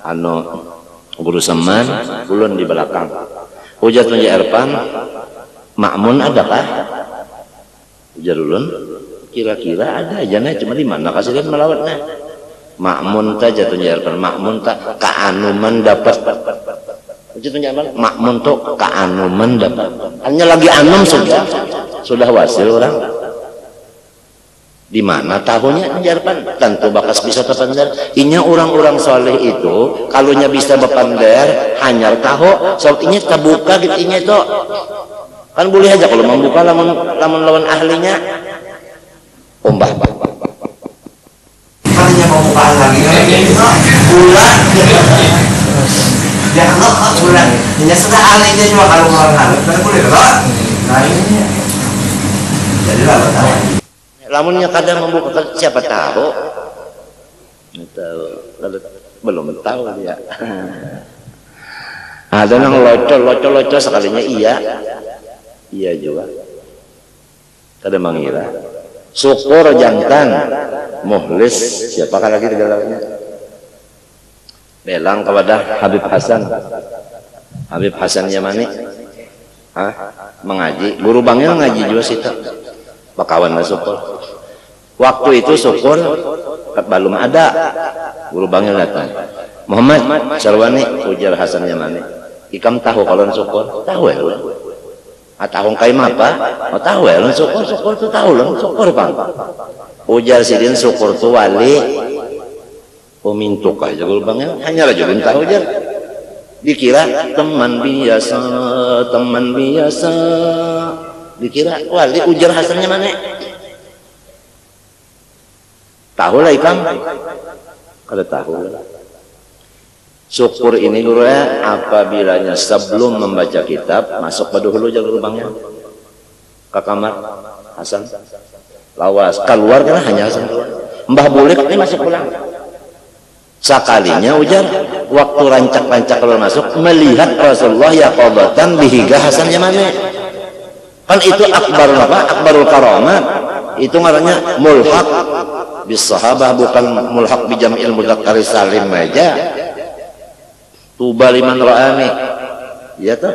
anu guru Seman ulun di belakang ujar Tunja Erpan Makmun adakah ujar ulun kira-kira ada aja nah cuma di mana kasih lihat melawatnya Makmun tak jatuhnya Erpan Makmun tak keanuman dapat jatuhnya Erpan Makmun tuh keanuman dapat hanya lagi anum sudah wasil orang di mana tahunnya Erpan tentu bakas bisa terpandar inya orang-orang soleh itu kalunya bisa berpandar hanya tahu soalnya terbuka gitu inya itu kan boleh aja kalau membuka lamun lawan ahlinya umbah hanya pembukaan lagi bulan ya Allah bulan hanya sudah ahlinya cuma kalau orang ahli kan boleh lah nah ini jadi lalu tahu lamunnya kadang membuka siapa tahu belum tahu dia ada yang locol sekalinya iya juga kada mengira syukur jantan muhlis siapakah lagi di dalamnya belang kepada Habib Hasan Yamani mengaji guru Bangil ngaji juga situ bakawan syukur waktu itu syukur belum ada guru Bangil datang Muhammad Sarwani ujar Hasan Yamani ikam tahu kalau syukur tahu ya tahun kaim apa? Oh tahu ya, syukur tuh tahu loh, syukur bang. Ujar sidin syukur tuh wali, mintuk aja guru bang hanya lah juga tahu aja. Dikira teman biasa, dikira wali ujar hasilnya mana? Tahu lah ikam, kada tahu lah. Syukur ini guru ya apabila sebelum membaca kitab masuk pada hulu jalur lubangnya ke kamar Hasan lawas keluar karena hanya Hasan keluar Mbah Bulik ini masuk pulang sekalinya ujar waktu rancak-rancak keluar masuk melihat Rasulullah yaqobatan bihiga Hasan Yamani kan itu akbarul karomat itu ngarannya mulhaq bis sahabah bukan mulhaq bijam'il mudzakkar salim aja tuba liman ra'ani iya tuh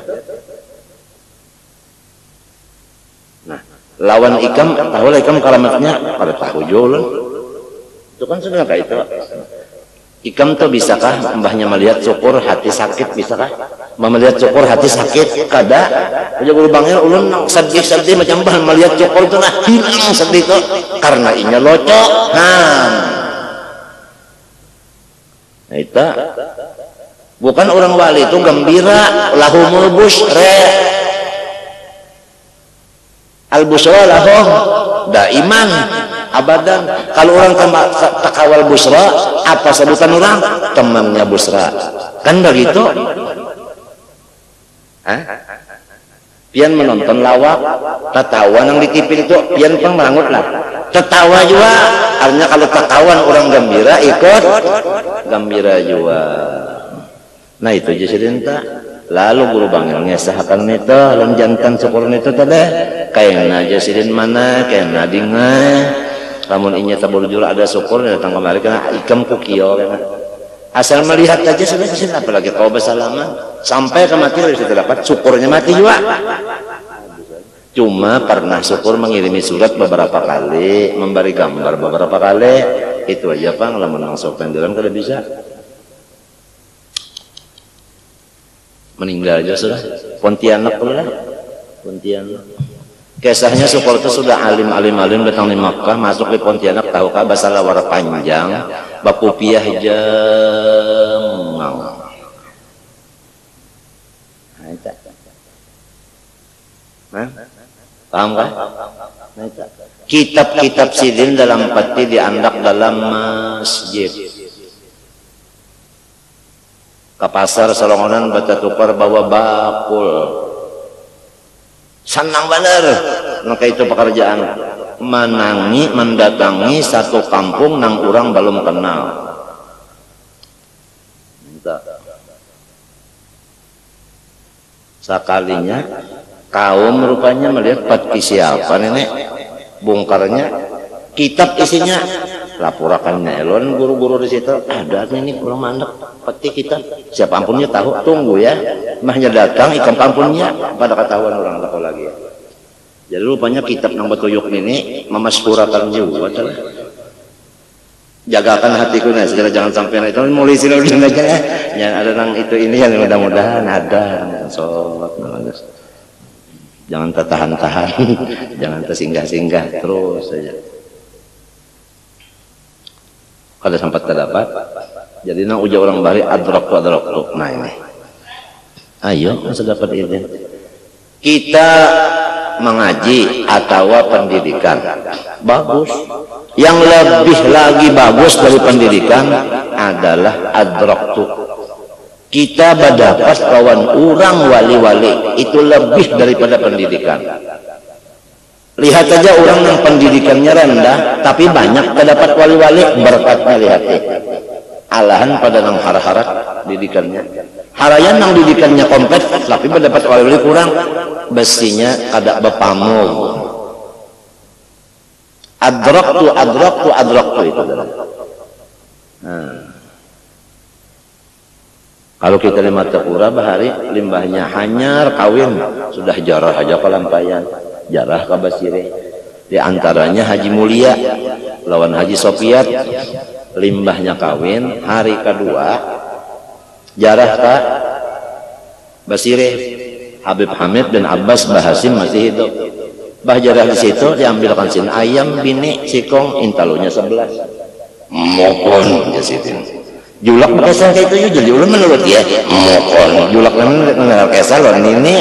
nah lawan ikam tahu lah ikam kalamatnya pada tahu jualan itu kan sudah kayak itu ikam tuh bisakah mbahnya melihat syukur hati sakit bisakah melihat syukur hati sakit kada aja guru Bangil ulun sedih macam bah melihat syukur itu nah hilang sedih tuh karena inya locok nah itu bukan orang wali itu gembira lahumul busyra al busyra lahum daiman abadan kalau orang takawal busra apa sebutan orang temannya busra kan begitu pian menonton lawak tertawa yang di TV itu pian pengmangut lah tertawa juga artinya kalau tertawan orang gembira ikut gembira juga. Nah itu aja sedenta lalu guru Bangil ngesahkan itu lalu jantan syukur itu tadi kayaknya aja sidin mana kayaknya dingai namun inya tabulujur ada syukur datang kemari karena ikam kukio asal melihat aja sudah kesini apalagi kau bersalaman sampai ke mati dari situ dapat syukurnya mati juga cuma pernah syukur mengirimi surat beberapa kali memberi gambar beberapa kali itu aja Bang lamun langsung pendelan kada bisa meninggal aja sudah Pontianak pula Pontianak Kisahnya Sukorto sudah alim datang di Makkah, masuk di Pontianak, tahukah bahasa lawar panjang, bapupiah jemang. Paham kan? Kitab-kitab sidin dalam peti diandak dalam masjid. Ke pasar Solongonan bata tukar bawa bakul. Senang bener, maka itu pekerjaan mendatangi satu kampung nang orang belum kenal. Sekalinya kaum rupanya melihat peti siapa nenek, bongkarnya kitab isinya laporakannya elon guru-guru di situ ada ini kurang mandek peti kita siapa ampunnya tahu tunggu ya mahnya datang ikan ampunnya pada ketahuan orang tahu lagi ya. Jadi rupanya kitab nang betuyuk ini memasyhurakan juga jagakan hatiku nih segera jangan sampai itu mulai sini aja ya yang ada nang itu ini yang mudah-mudahan ada sholat jangan tertahan-tahan jangan tersinggah-singgah terus saja kalau sempat terdapat jadi nak ujar orang Bali adrak nah ini ayo masa dapat ini kita mengaji atau pendidikan bagus yang lebih lagi bagus dari pendidikan adalah adraktu kita berdapat kawan orang wali-wali itu lebih daripada pendidikan. Lihat saja orang yang pendidikannya rendah tapi banyak terdapat wali-wali berkatnya lihat alahan pada nang harah-harah didikannya harayan nang didikannya komplit tapi mendapat wali-wali kurang besinya kada bepamul adraktu itu kalau kita lima tekura bahari limbahnya hanyar kawin sudah jarah aja kelampayan jarah kabasire di antaranya Haji Mulia lawan Haji Sofiat limbahnya kawin hari kedua jarah ka Basire Habib Hamid dan Abbas Bahasim masih hidup bah jarah di situ diambilkan sin ayam bini sikong intalunya 11 mokon jasitin julak bekasal kayak itu jadi ulun menurut ya mokon julak mengenal kesal ini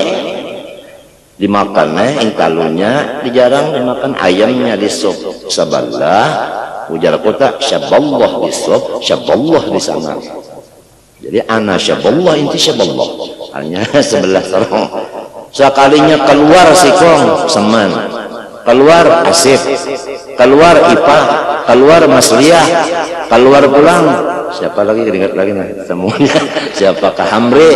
dimakan intalunya dijarang dimakan ayamnya di sup saballah ujar kota syaballah di sup syaballah di sana jadi ana syaballah inti syaballah hanya 11 orang sekalinya keluar sikong seman keluar asif keluar ipah keluar masliyah keluar pulang siapa lagi keringat lagi nah semuanya siapakah Hamre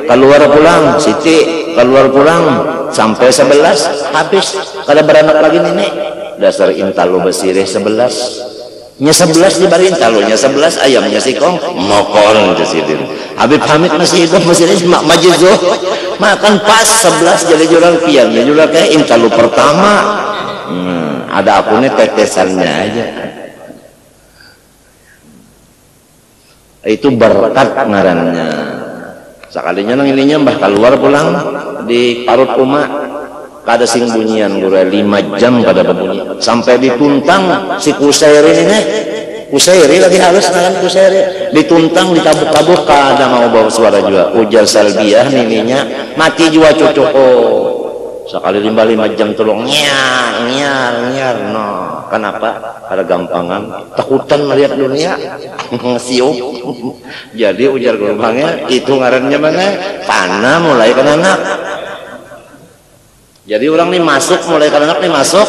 keluar pulang Siti keluar pulang sampai 11 habis kada beranak lagi nenek dasar intalu Basire 11 nya 11 dibari intalunya 11 ayamnya sikong mokol jasidin Habib Hamid masih hidup masih mak majizuh makan pas 11 jadi jualan pian ya jualan kayak intalu pertama ada akunnya tetesannya aja itu berkat ngarannya sekalinya nang ininya mbah keluar pulang di parut umat kada sing bunyian gura 5 jam kada berbunyi sampai dituntang si Kusairi ini Kusairi lagi halus dengan Kusairi dituntang ditabuk-tabuk kada mau bawa suara juga ujar Salbiah nininya mati juga cucu sekali 5 jam tolong nyar no kenapa ada gampangan takutan melihat dunia siup jadi ujar gelombangnya itu ngarannya mana panah mulai ke anak jadi orang nih masuk mulai ke anak nih masuk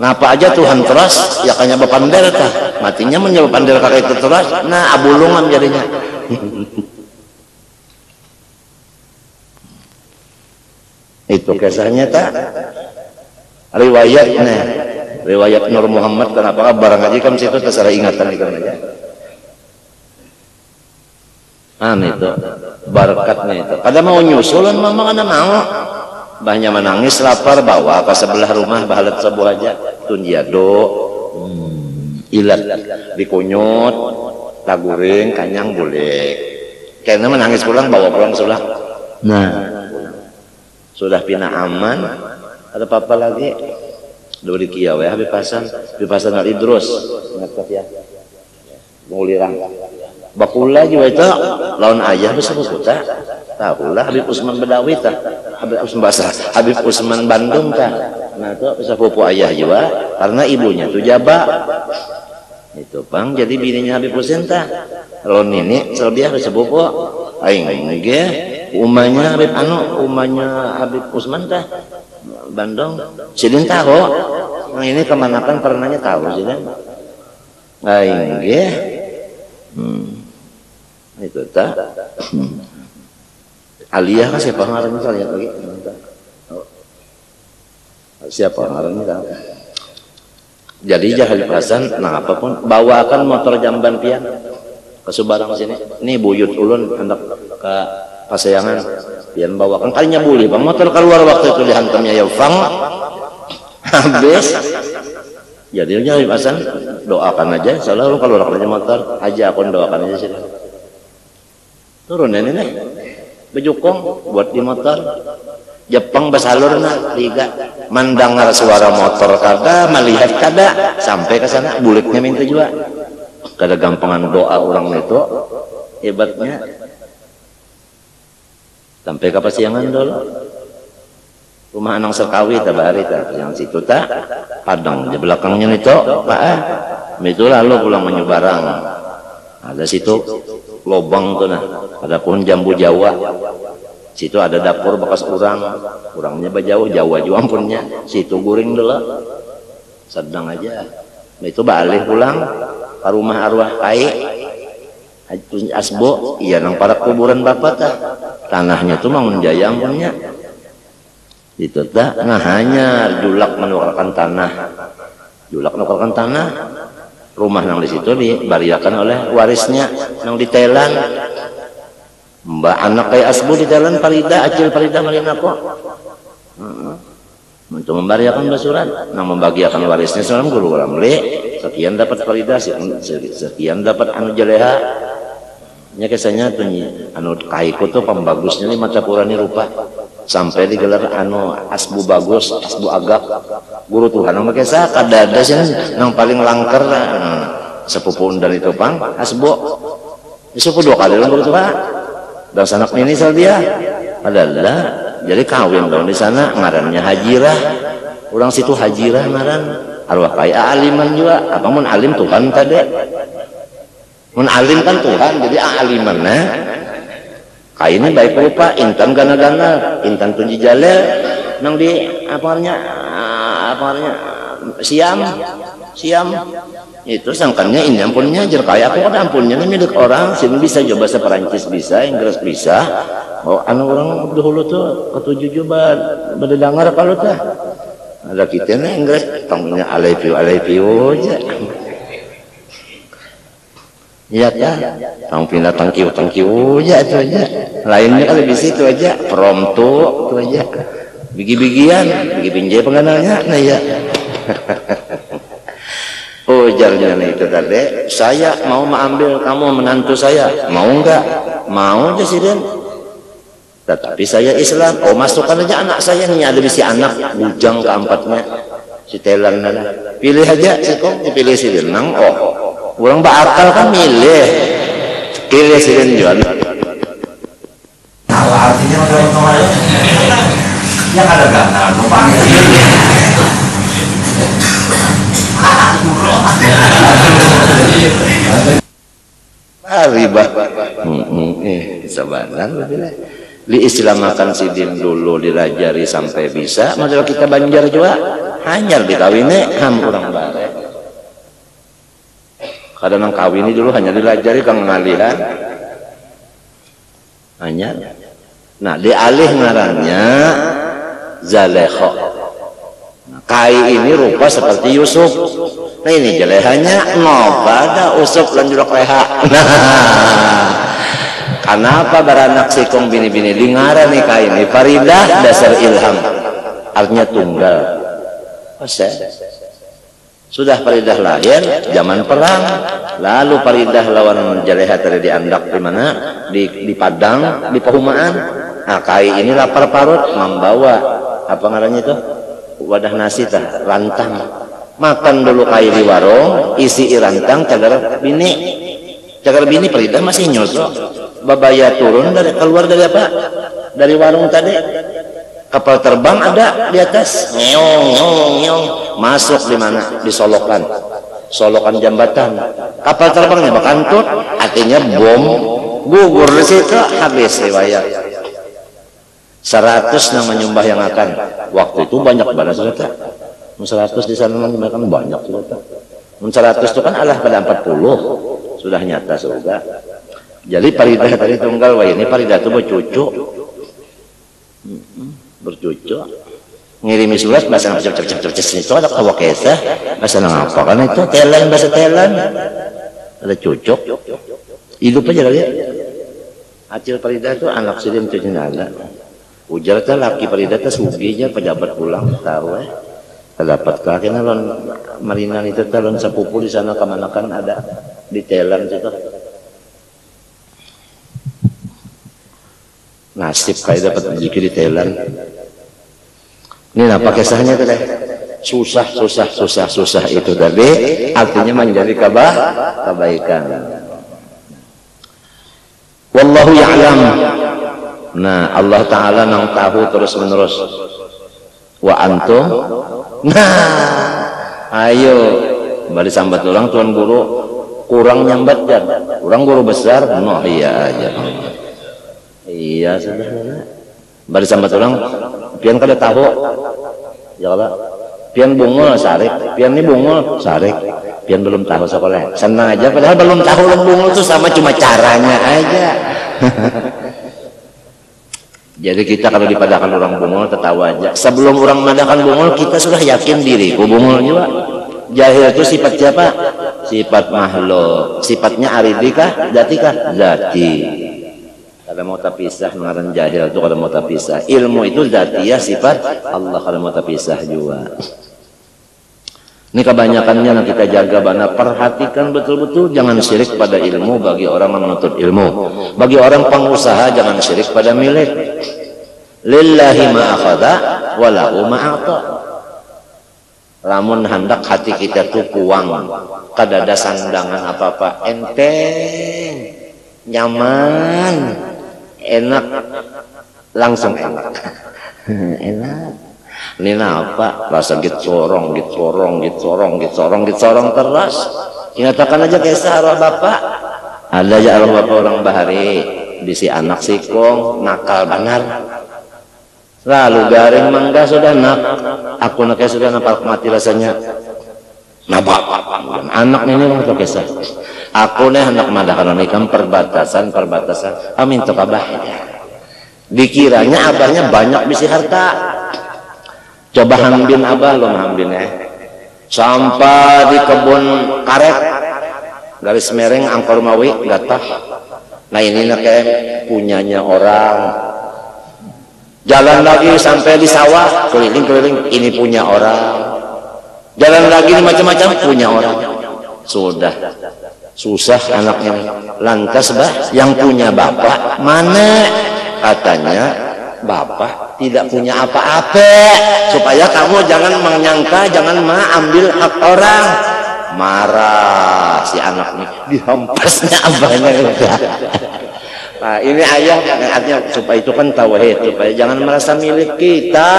ngapa aja Tuhan teras ya kanya bepander kah matinya menjawab pander kah itu teras nah abulungan jadinya itu kisahnya tak riwayatnya riwayat Nur Muhammad kenapa barang aja kan situ terserah ingatan ikan aja itu barakatnya itu kada mau nyusulan mama kada mau bahnya menangis lapar bawa ke sebelah rumah bahalat sebuah aja tunjado ilat dikunyut taguring kanyang boleh karena menangis pulang bawa pulang sudah nah sudah pina aman Ada apa lagi? Dua di Kiau ya, Habib Hasan Al Idrus. Ingat ya? Mulirang. Bakula juga itu lawan ayah bisa buta. Tahulah Habib Usman Badawi tah. Habib Usman Bandung tah. Nah itu bisa pupu ayah juga karena ibunya tuh jaba. Itu Bang, jadi bininya Habib Husin tah. Lawan ini selebih bisa pupu. Aing ge umanya Habib Usman tah. Bandung. Sidin tahu. Yang ini kemanakan pernahnya tahu Sidin. Aing ge. Itu tak Aliyah kan siapa ngarannya saya lihat lagi siapa ngarannya tak. Jadi Habib Hasan nah apapun bawakan motor jamban pian ke Subarang sini ini buyut ulun hendak ke Paseyangan pian bawakan kalinya boleh Bang motor keluar waktu itu dihantamnya ya Fang habis. Jadi Habib Hasan doakan aja selalu kalau keluar motor aja aku doakan aja sih. Turun ini nih bejukong buat di motor Jepang basalur na liga mendengar suara motor kada melihat kada sampai ke sana buliknya minta juga kada gampangan doa orang itu hebatnya sampai ke Pasiangan dulu rumah Anang Serkawi tabari yang situ tak Padang di belakangnya itu itu lalu pulang Menyubarang ada situ lobang tuh nah ada pohon jambu Jawa situ ada dapur bekas urangnya bajauh Jawa juga ampunnya situ guring dulu sedang aja nah, itu balik pulang ke rumah arwah kai Asbo iya nang para kuburan bapak tah tanahnya tuh Mangun Jaya ampunnya itu tah nah hanya julak menukarkan tanah rumah nang di situ dibariakan oleh warisnya nang di Thailand mbak anak kayak Asbu di Thailand Acil Farida Malinako untuk membariakan basuran nang membagiakan warisnya seorang guru ramli sekian dapat Farida sekian dapat anu Jaleha nya kesanya tuh anu kaiku tuh pembagusnya nih mata purani rupa sampai digelar anu Asbu bagus Asbu agak guru Tuhan nang makesa kadada sih nang paling langker sepupu dan itu Pang Asbu sepupu 2 kali guru Tuhan dan sanak ini sel dia adalah jadi kawin dong di sana ngarannya Hajirah orang situ Hajirah ngaran arwah kaya aliman juga apa mun alim Tuhan tadi mun alim kan Tuhan jadi aliman nah kainnya baik rupa intan gana-gana intan tunji jalil nang di aparnya siam itu sangkannya ini ampunnya jer kaya aku kan ampunnya ini milik orang sini bisa coba bahasa Perancis bisa Inggris bisa oh anu orang dahulu tuh ketujuh juga berdengar kalau tah ada kita nih Inggris tangnya I love you aja iya kan tang pindah thank you aja itu aja lainnya kan lebih situ aja from itu aja bigi-bigian bigi pinjai pengenalnya nah ya ujarnya itu tadi saya mau mengambil kamu menantu saya mau enggak mau aja sih Den tetapi saya Islam oh masukkan aja anak saya nih ada bisi anak bujang keempatnya si Thailand pilih aja sih kok dipilih si Denang oh orang bakal kan milih si Den jual kalau artinya yang ada gana numpang riba sabaran li islamakan sidin dulu dirajari sampai bisa model kita Banjar juga hanya dikawini ham orang bare kadang kawini dulu hanya dilajari kang ngalihan hanya nah dialih ngarannya Zalekho kai ini rupa seperti Yusuf nah ini jelehanya ada usuk dan julak leha nah kenapa beranak sikong bini-bini di ngaran nih kai ini Faridah dasar ilham artinya tunggal sudah Faridah lahir zaman perang lalu Faridah lawan Jaleha tadi diandak di mana di Padang di Pahumaan nah kai ini lapar parut membawa apa ngarannya itu wadah nasi tah rantang. Makan dulu kai di warung, isi rantang cagar bini peridah masih nyosok. Babaya turun keluar dari apa? Dari warung tadi. Kapal terbang ada di atas, ngeong, masuk di mana? Di solokan jambatan. Kapal terbangnya bakantut, artinya bom, gugur di situ, habis riwayat. 100 nama nyumbah yang akan. Waktu itu banyak banget saudara. 100 di sana kan banyak saudara. 100 itu kan Allah pada 40, sudah nyata surga. Jadi paridah tadi tunggal, wah ini paridah itu bercucu ngirimi surat bahasa itu ada kawakesah bahasa apa kan itu bahasa Thailand ada cucuk hidup aja kali ya. Acil paridah itu anak sirim cucunya ada ujar teh laki paridah teh suginya pejabat pulang tahu terdapat kakeknya lon marinan itu talon sepupu di sana kemana kan ada di Thailand itu nasib kayak dapat rezeki di Thailand. Ini apa kisahnya tadi? Susah itu tadi artinya menjadi kebaikan. Wallahu ya'lam. Nah, Allah Ta'ala nang tahu terus menerus. Wa antum. Nah, ayo bari sambat orang tuan guru kurang nyambat jan. Orang guru besar, no iya aja. Iya sudah. Bari sambat orang pian kada tahu. Ya Allah. Pian bungul sarik, pian ini bungul sarik. Pian belum tahu sekolah. Senang aja padahal belum tahu bungul itu sama cuma caranya aja. Jadi kita kalau dipadakan orang bungul tertawa aja. Sebelum orang mengadakan bungul kita sudah yakin diri. Bungul juga. Jahil itu sifat siapa? Sifat makhluk. Sifatnya aridikah? Zatikah? Zati. Kalau mau terpisah mengarang jahil itu kalau mau terpisah. Ilmu itu zatiyah sifat Allah kalau mau terpisah juga. Ini kebanyakannya yang kita jaga benar. Perhatikan betul-betul jangan syirik pada ilmu bagi orang yang menuntut ilmu. Bagi orang pengusaha jangan syirik pada milik. Lillahi ma akhadha wa lahu ma a'ta. Lamun hendak hati kita tuh kuang, kada ada sandangan apa-apa, enteng, nyaman, enak, langsung enak. Enak. Ini apa? Rasa sorong terus. Nyatakan aja kisah arwah bapak. Ada aja arwah bapak orang bahari, bisi anak sikong, nakal benar. Lalu garing mangga sudah nak, aku nak sudah nampak mati rasanya. Nabak, anak ini orang tu kisah. Aku nih hendak madakan nikam perbatasan. Amin tu kabah. Dikiranya abahnya banyak bisi harta. Coba hambin abah lo hambin sampai di kebun karet garis mereng angkor mawi gatah. Nah ini nak punyanya orang. Jalan lagi sampai di sawah keliling ini punya orang. Jalan lagi macam-macam punya orang. Sudah susah anaknya. Lantas yang punya bapak mana? Katanya bapak tidak punya apa-apa, supaya kamu jangan menyangka, jangan ambil hak orang. Marah si anak ini, dihampasnya abahnya. Nah ini ayah artinya supaya itu kan tauhid, supaya jangan merasa milik kita.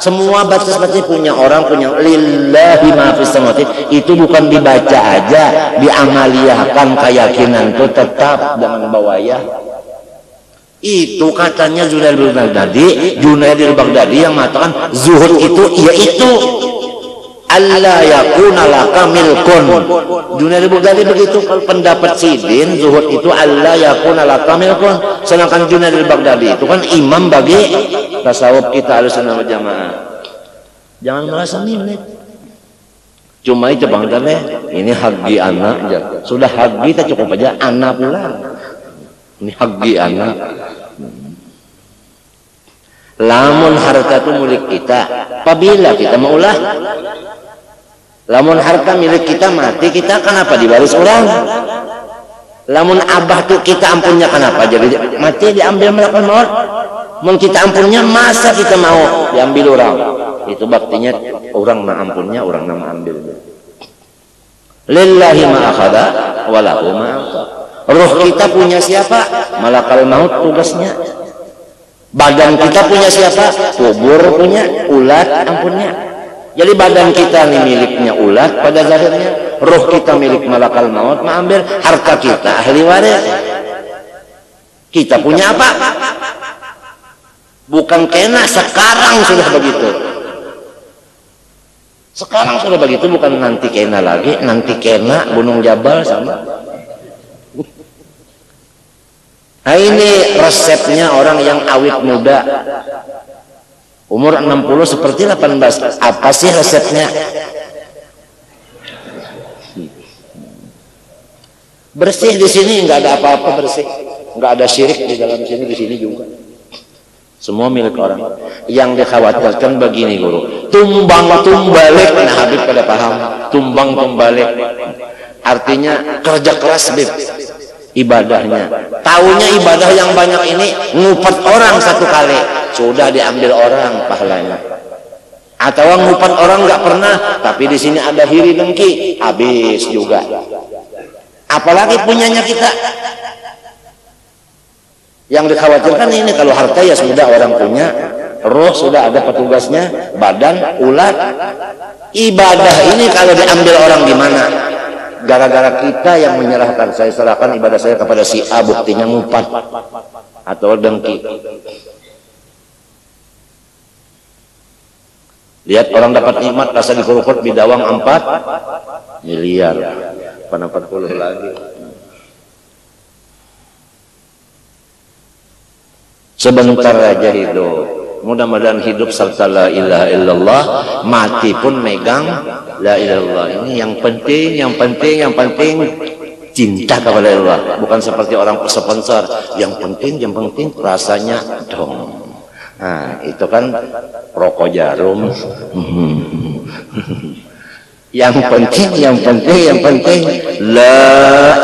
Semua batas-batasnya punya orang, punya lillahi ma fis samawati. Itu bukan dibaca aja, diamaliyahkan keyakinan itu tetap jangan bawaya. Itu katanya Junaidul Baghdadi yang mengatakan zuhud itu yaitu alla yakuna laka milkun. Junaidul Baghdadi begitu. Kalau pendapat Sidin zuhud itu alla yakuna laka milkun. Sedangkan Junaidul Baghdadi itu kan imam bagi tasawuf kita Ahlussunnah wal Jamaah. Jangan merasa milik. Cuma itu Bang Dane, ini hagi anak aja. Sudah hagi kita cukup aja anak pula. Ini hagi anak. Lamun harta itu milik kita, apabila kita maulah. Lamun harta milik kita mati, kita kenapa dibaris orang? Lamun abah tuh kita ampunnya kenapa jadi mati diambil melakukan maut? Mun kita ampunnya masa kita mau diambil orang? itu baktinya orang na ampunnya, orang na ambilnya. Lillahi ma akhadha wa lahu ma ata. Roh kita punya siapa? Malakal maut tugasnya. Badan kita punya siapa? Kubur punya, ulat ampunnya. Jadi badan kita ini miliknya ulat pada zahirnya, roh kita milik malakal maut mengambil, harta kita ahli waris. Kita punya apa? Bukan kena, sekarang sudah begitu. Sekarang sudah begitu, bukan nanti kena lagi. Nanti kena Gunung Jabal sama. Nah ini resepnya orang yang awet muda. Umur 60 seperti 18. Apa sih resepnya? Bersih di sini, nggak ada apa-apa, bersih. Nggak ada syirik di dalam sini, di sini juga. Semua milik orang. Yang dikhawatirkan begini guru, tumbang tumbalik. Nah Habib pada paham tumbang tumbalik artinya kerja keras Habib ibadahnya. Taunya ibadah yang banyak ini ngupat orang satu kali sudah diambil orang pahalanya. Atau ngupat orang nggak pernah, tapi di sini ada hiri dengki, habis juga. Apalagi punyanya kita. Yang dikhawatirkan ini kalau harta ya sudah orang punya, roh sudah ada petugasnya, badan, ulat. Ibadah ini kalau diambil orang gimana? Gara-gara kita yang menyerahkan, saya serahkan ibadah saya kepada si A, buktinya ngupat atau dengki. Lihat orang dapat nikmat rasa dikurukut bidawang 4 miliar, pada 40 lagi. Sebentar aja hidup. Mudah-mudahan hidup serta la ilaha illallah, mati pun megang la ilaha illallah. Ini yang penting cinta kepada Allah. Bukan seperti orang sponsor. Yang penting rasanya dong. Nah, itu kan rokok jarum. Yang penting la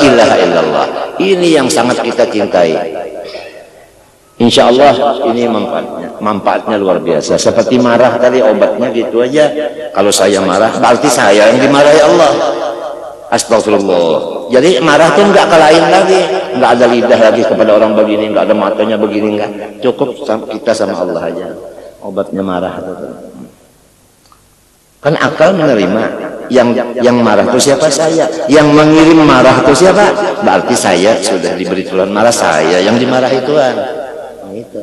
ilaha illallah. Ini yang sangat kita cintai. Insya Allah ini manfaatnya luar biasa. Seperti marah tadi obatnya gitu aja. Kalau saya marah berarti saya yang dimarahi Allah. Astagfirullah. Jadi marah tuh nggak ke lain lagi, nggak ada lidah lagi kepada orang begini, nggak ada matanya begini, nggak. Cukup kita sama Allah aja. Obatnya marah. Kan akal menerima. Yang marah itu siapa? Saya. Yang mengirim marah itu siapa? Berarti saya sudah diberi Tuhan marah, saya yang dimarahi Tuhan. Itu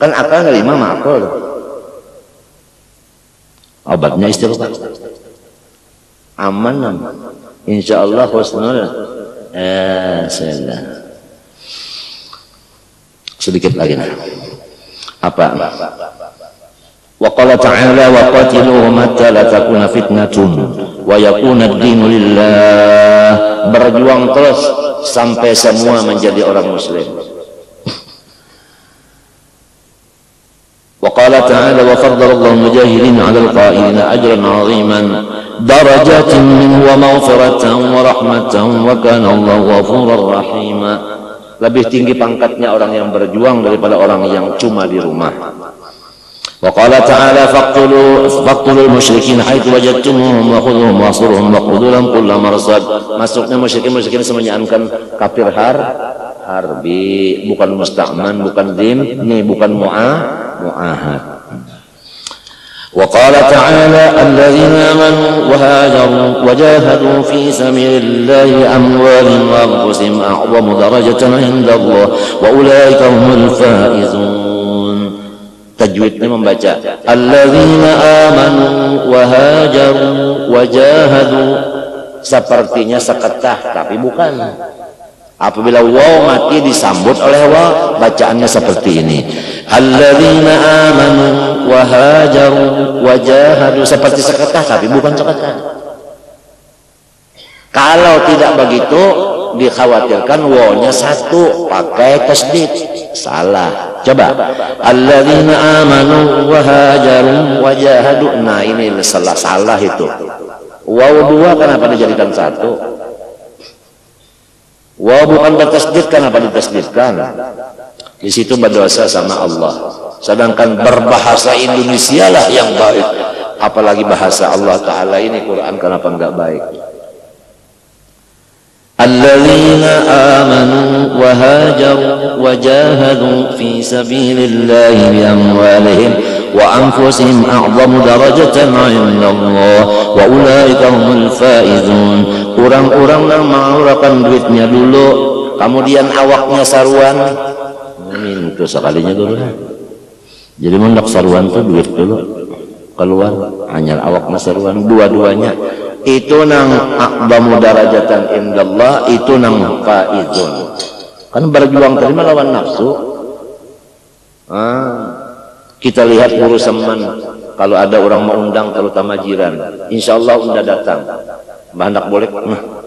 kan akal nerima makul. Obatnya istighfar. Aman. Insyaallah husnul. Sedikit lagi. Apa? Wa qala ta'ala wa qatiluhum hatta la takuna fitnatun wa yakuna ad-dinu lillah. Berjuang terus sampai semua menjadi orang muslim. وقال تعالى وفضل الله المجاهدين على القائلين أجرا عظيما درجات منه ومغفرة ورحمة وكان الله غفورا رحيما. Lebih tinggi pangkatnya orang yang berjuang daripada orang yang cuma di rumah. وقال تعالى فاقتلوا المشركين حيث وجدتموهم وخذوهم واحصروهم وقعدوا لهم كل مرصد. Masuknya musyrikin semenyaankan kafir harbi, bukan musta'man, bukan dhimmi, bukan mu'ahad. Wa qala ta'ala alladhina amanu wa hajaru wa jahadu fi sabilillahi amwalihim wa anfusihim a'zamu darajatan 'inda Allah wa ulaika humul faizun. Tajwidnya membaca alladzina amanu wa hajaru wa jahadu, sepertinya seketah tapi bukan. Apabila waw mati disambut oleh waw, bacaannya seperti ini. Alladzina amanu wa hajaru wa jahadu, seperti seketah tapi bukan seketah. Kalau tidak begitu dikhawatirkan wawnya satu pakai tasdid. Salah. Coba. Alladzina amanu wa hajaru wa jahadu. Nah, ini salah itu. Waw dua kenapa dijadikan satu? Wah bukan bertasdid, kenapa ditasdidkan? Di situ berdosa sama Allah. Sedangkan berbahasa Indonesia lah yang baik. Apalagi bahasa Allah Ta'ala ini, Quran, kenapa enggak baik? Alladzina amanu wa hajaru wa jahadu fi sabilillahi bi amwalihim wa anfusihim a'zamu darajatan 'inda Allah wa ulaika humul faizun. Orang-orang yang mengeluarkan duitnya dulu, kemudian awaknya saruan, itu sekalinya dulu. Jadi mendak saruan tuh duit dulu keluar, hanya awaknya saruan, dua-duanya itu nang a'zamu darajatan indallah, itu nang faizun. Kan berjuang tadi melawan nafsu. Kita lihat urusan kalau ada orang mau undang, terutama jiran, insya Allah unda datang, bandak boleh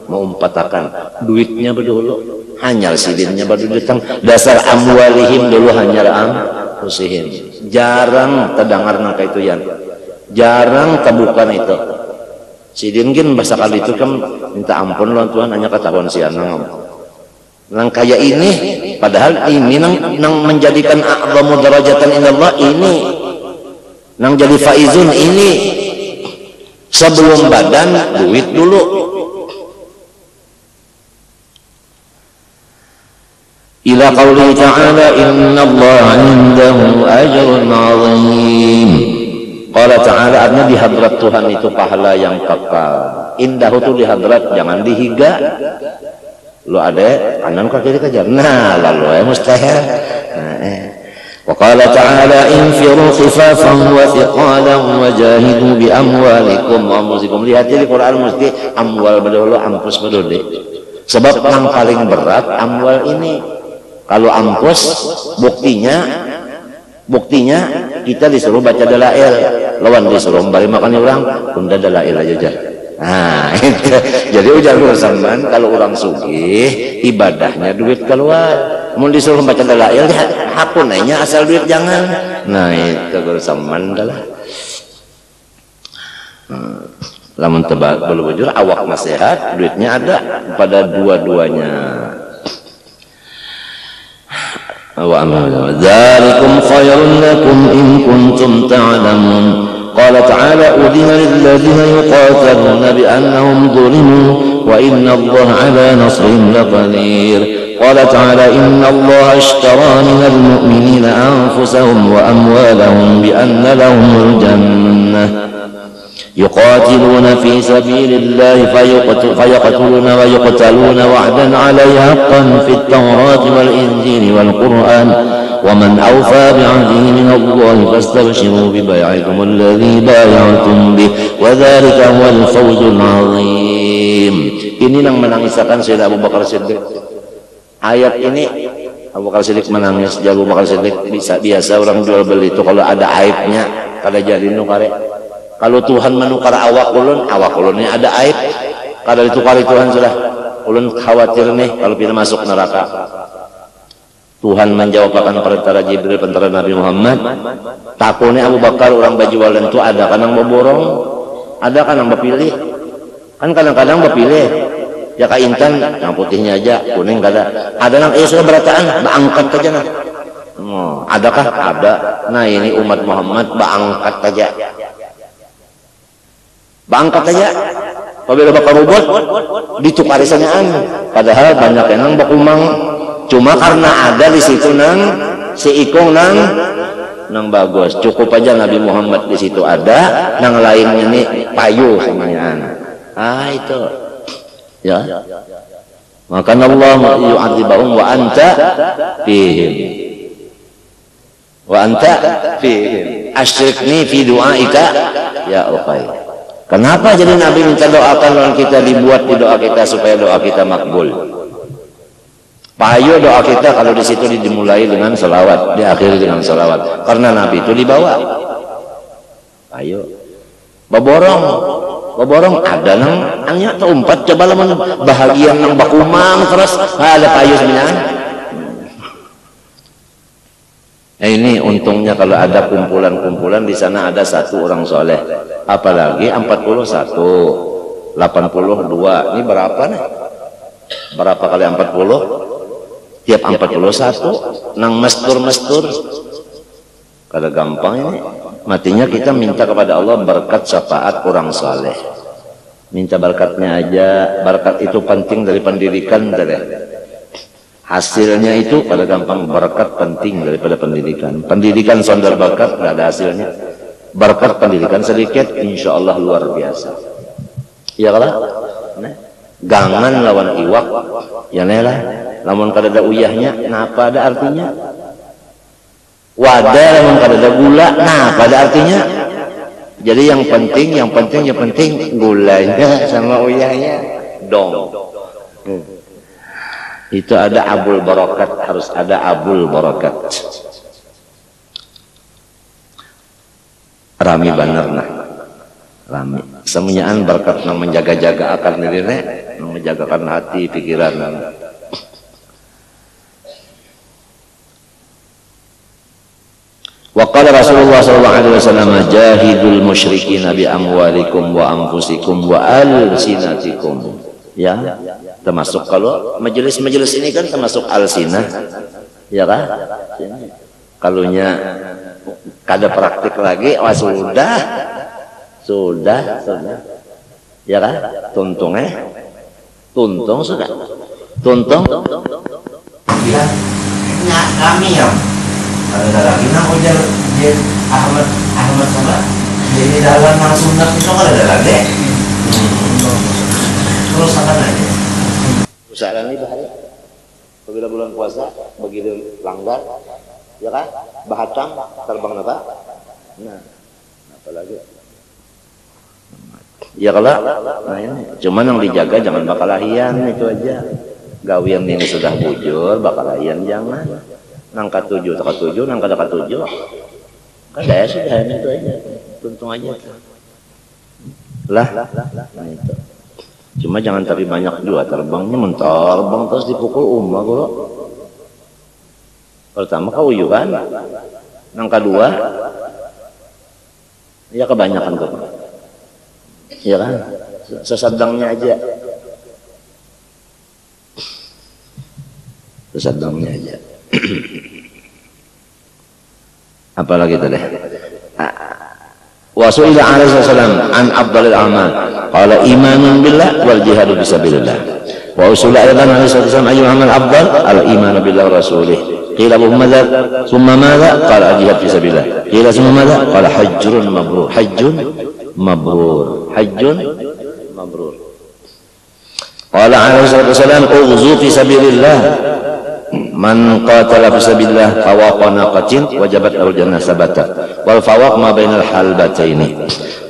mau umpatakan duitnya dulu, hanya sidinnya baru datang. Dasar amwalihim dulu hanya anfusihim. Jarang terdengar nangka itu yan, jarang tebukan itu. Sidin gin bahasa kali itu kan minta ampun loh Tuhan, hanya ketahuan si anak nang kayak ini, padahal ini nang menjadikan a'zamu darajatan indallah, ini nang jadi faizun, ini sebelum badan duit dulu. Ila qauli ta'ala innallaha 'indahu ajrun 'azim. Qala ta'ala, artinya di hadrat Tuhan itu pahala yang kekal. Indahu itu di hadrat, jangan dihiga. Lu ada kanan kaki dikejar, nah lalu mustahil. Wa qala ta'ala infiru khifafan wa thiqalan wa jahidu bi amwalikum wa anfusikum. Lihat di Quran mesti amwal dulu, ampus dulu. Sebab yang paling berat amwal ini. Kalau ampus, buktinya kita disuruh baca dalail, lawan disuruh bari makan orang, unda dalail aja. Nah itu. Jadi ujar bersamaan, kalau orang sugih ibadahnya duit keluar, mau disuruh baca dalail hapunnya asal duit jangan. Nah itu bersamaan adalah lamun tebal belum bujur, awak nasihat, duitnya ada pada dua-duanya. Wa amanu dzalikum khairun lakum in kuntum ta'lamun. Qala ta'ala udhina lilladzina yuqataluna bi annahum zulimu wa inna Allaha 'ala nasrihim laqadir. Qala ta'ala inna Allaha ashtara minal mu'minina anfusahum wa amwalahum bi anna lahumul jannah يقاتلون في سبيل الله فيقتلون ويقتلون وعدا عليه حقا في التوراة والإنجيل والقرآن ومن أوفى بعهده من الله فاستبشروا ببيعكم الذي بايعتم به وذلك هو الفوز العظيم. Ini yang menangiskan Sayyidina Abu Bakar Siddiq. Ayat ini Abu Bakar Siddiq menangis. Abu Bakar Siddiq biasa orang jual beli itu kalau ada aibnya kada jadi nukare. Kalau Tuhan menukar awak ulunnya ada aib, kalau ditukar Tuhan sudah ulun khawatir nih kalau kita masuk neraka. Tuhan menjawab akan perantara Jibril, perantara Nabi Muhammad. Takutnya Abu Bakar orang bajualan itu ada kan yang berborong, ada kan yang berpilih, kan kadang-kadang berpilih. Ya Kak Intan yang putihnya aja, kuning kada. Ada yang sudah berataan, angkat aja nah. Adakah? Ada. Nah ini umat Muhammad angkat aja. Bangkat aja, apabila bakal rubut ditukar sanaan. Padahal banyak yang bakumang, cuma karena ada di situ nang si ikung nang bagus. Cukup aja Nabi Muhammad di situ ada, nang lainnya nih payu semuanya. Itu, ya. Maka Allah yu'adzibahum wa anta fihim, wa anta fihim. Asyrikni fi du'aika ya ukhay. Kenapa jadi Nabi minta doakan lawan kita, dibuat di doa kita supaya doa kita makbul. Payo doa kita kalau di situ dimulai dengan salawat, diakhiri dengan salawat. Karena Nabi itu dibawa. Payo. Baborong ada nang anya atau umpat coba lamun bahagian nang bakumang terus ada payo sebenarnya. Nah ini untungnya kalau ada kumpulan-kumpulan di sana ada satu orang soleh, apalagi 41, 82, ini berapa nih? Berapa kali 40? Tiap 41, nang mestur, Kada gampang ini. Matinya kita minta kepada Allah berkat syafaat orang saleh. Minta berkatnya aja. Berkat itu penting dari pendidikan. Hasilnya itu pada gampang. Berkat penting daripada pendidikan. Pendidikan sondar berkat nggak ada hasilnya. Berkat pendidikan sedikit, insya Allah luar biasa. Ya kalau gangan lawan iwak, ya lah. Lamun kada ada uyahnya, nah apa ada artinya? Wadah lamun kada ada gula, nah apa ada artinya? Jadi yang penting gulanya sama uyahnya dong. Itu ada abul barakat, harus ada abul barakat. Rami bener nah, rami. Semuanyaan berkat nang menjaga-jaga akal diri, nang menjagakan hati, pikiran. Wa qala Rasulullah sallallahu alaihi wasallam jahidul musyrikin bi amwalikum wa anfusikum wa alsinatikum. Ya, termasuk kalau majelis-majelis ini kan termasuk alsinah. Ya kan? Kalunya kada praktik lagi, wah sudah, ya kan? Tuntung sudah, tuntung. Ya, kami ya. Ada lagi nak ujar Ahmad sama. Jadi dalam nang sunat itu kan ada lagi. Terus akan aja. Usaha ini bahaya. Apabila bulan puasa begitu langgar, ya kan? Bahatang terbang apa? Nah, apalagi? Ya kalau, nah ini. Cuman yang dijaga jangan bakalahian itu aja. Gawian ini sudah bujur, bakalahian jangan. Nangka 7, nangka 7. Kan daya sudah itu aja. Tuntung aja. Lah, nah itu. Cuma jangan tapi banyak juga terbangnya, menterbang terus dipukul umma gua. Pertama kau uyukan, nangka 2, ya kebanyakan tuh, ya kan? Sesadangnya aja, Apalagi tadi? Wa su'ila alaihi wasallam an afdalil a'mal qala imanun billah wal jihadu fisabilillah wa usula aidan alaihi wasallam ayyuhal amal afdal al iman billahi wa rasulih qila madza thumma madza qala jihad fisabilillah qila thumma madza qala hajjun mabrur qala alaihi wasallam ughzu fisabilillah man qatala fisabilillah fawaqa naqatin wajabat lahu jannah sabata wal fawaq ma bainal halbataini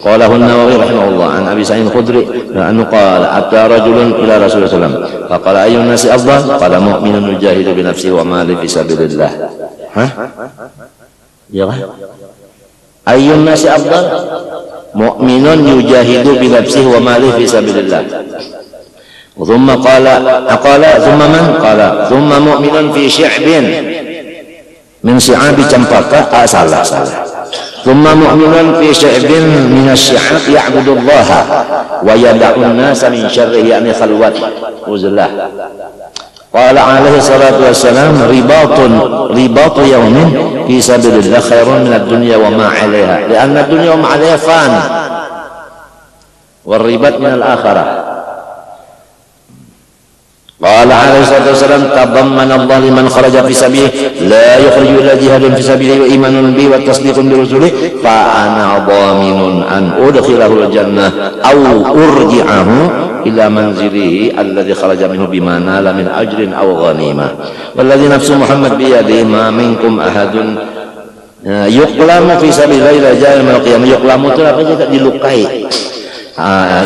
qala an-Nawawi rahimahullah an Abi Sa'id al-Khudri annahu qala atta rajulun ila Rasulullah sallallahu alaihi wasallam faqala ayyun nasi afdal qala mu'minun yujahidu bi nafsihi wa malihi fisabilillah ya kan ayyun nasi afdal mu'minun yujahidu bi nafsihi wa malihi fisabilillah ثم قال ثم من قال ثم مؤمن في شعب من شعاب جنبك salah ثم مؤمن في شعب من الشعاب يعبد الله ويدع الناس من شره يعني خلوة وزله قال عليه الصلاة والسلام رباط يوم في سبيل الله خير من الدنيا وما عليها لأن الدنيا وما عليها فان والرباط من الآخرة قال عليه الصلاة والسلام تضمن الله لمن خرج في سبيله لا يخرج إلا جهاد في سبيله وإيمان به وتصديق برسله فأنا ضامن أن أدخله الجنة أو أرجعه إلى منزله الذي خرج منه بما نال من أجر أو غنيمة والذي نفس محمد بيده ما منكم أحد يقلم في سبيل الله إلى جاء يوم القيامة يقلم itu apa saja dilukai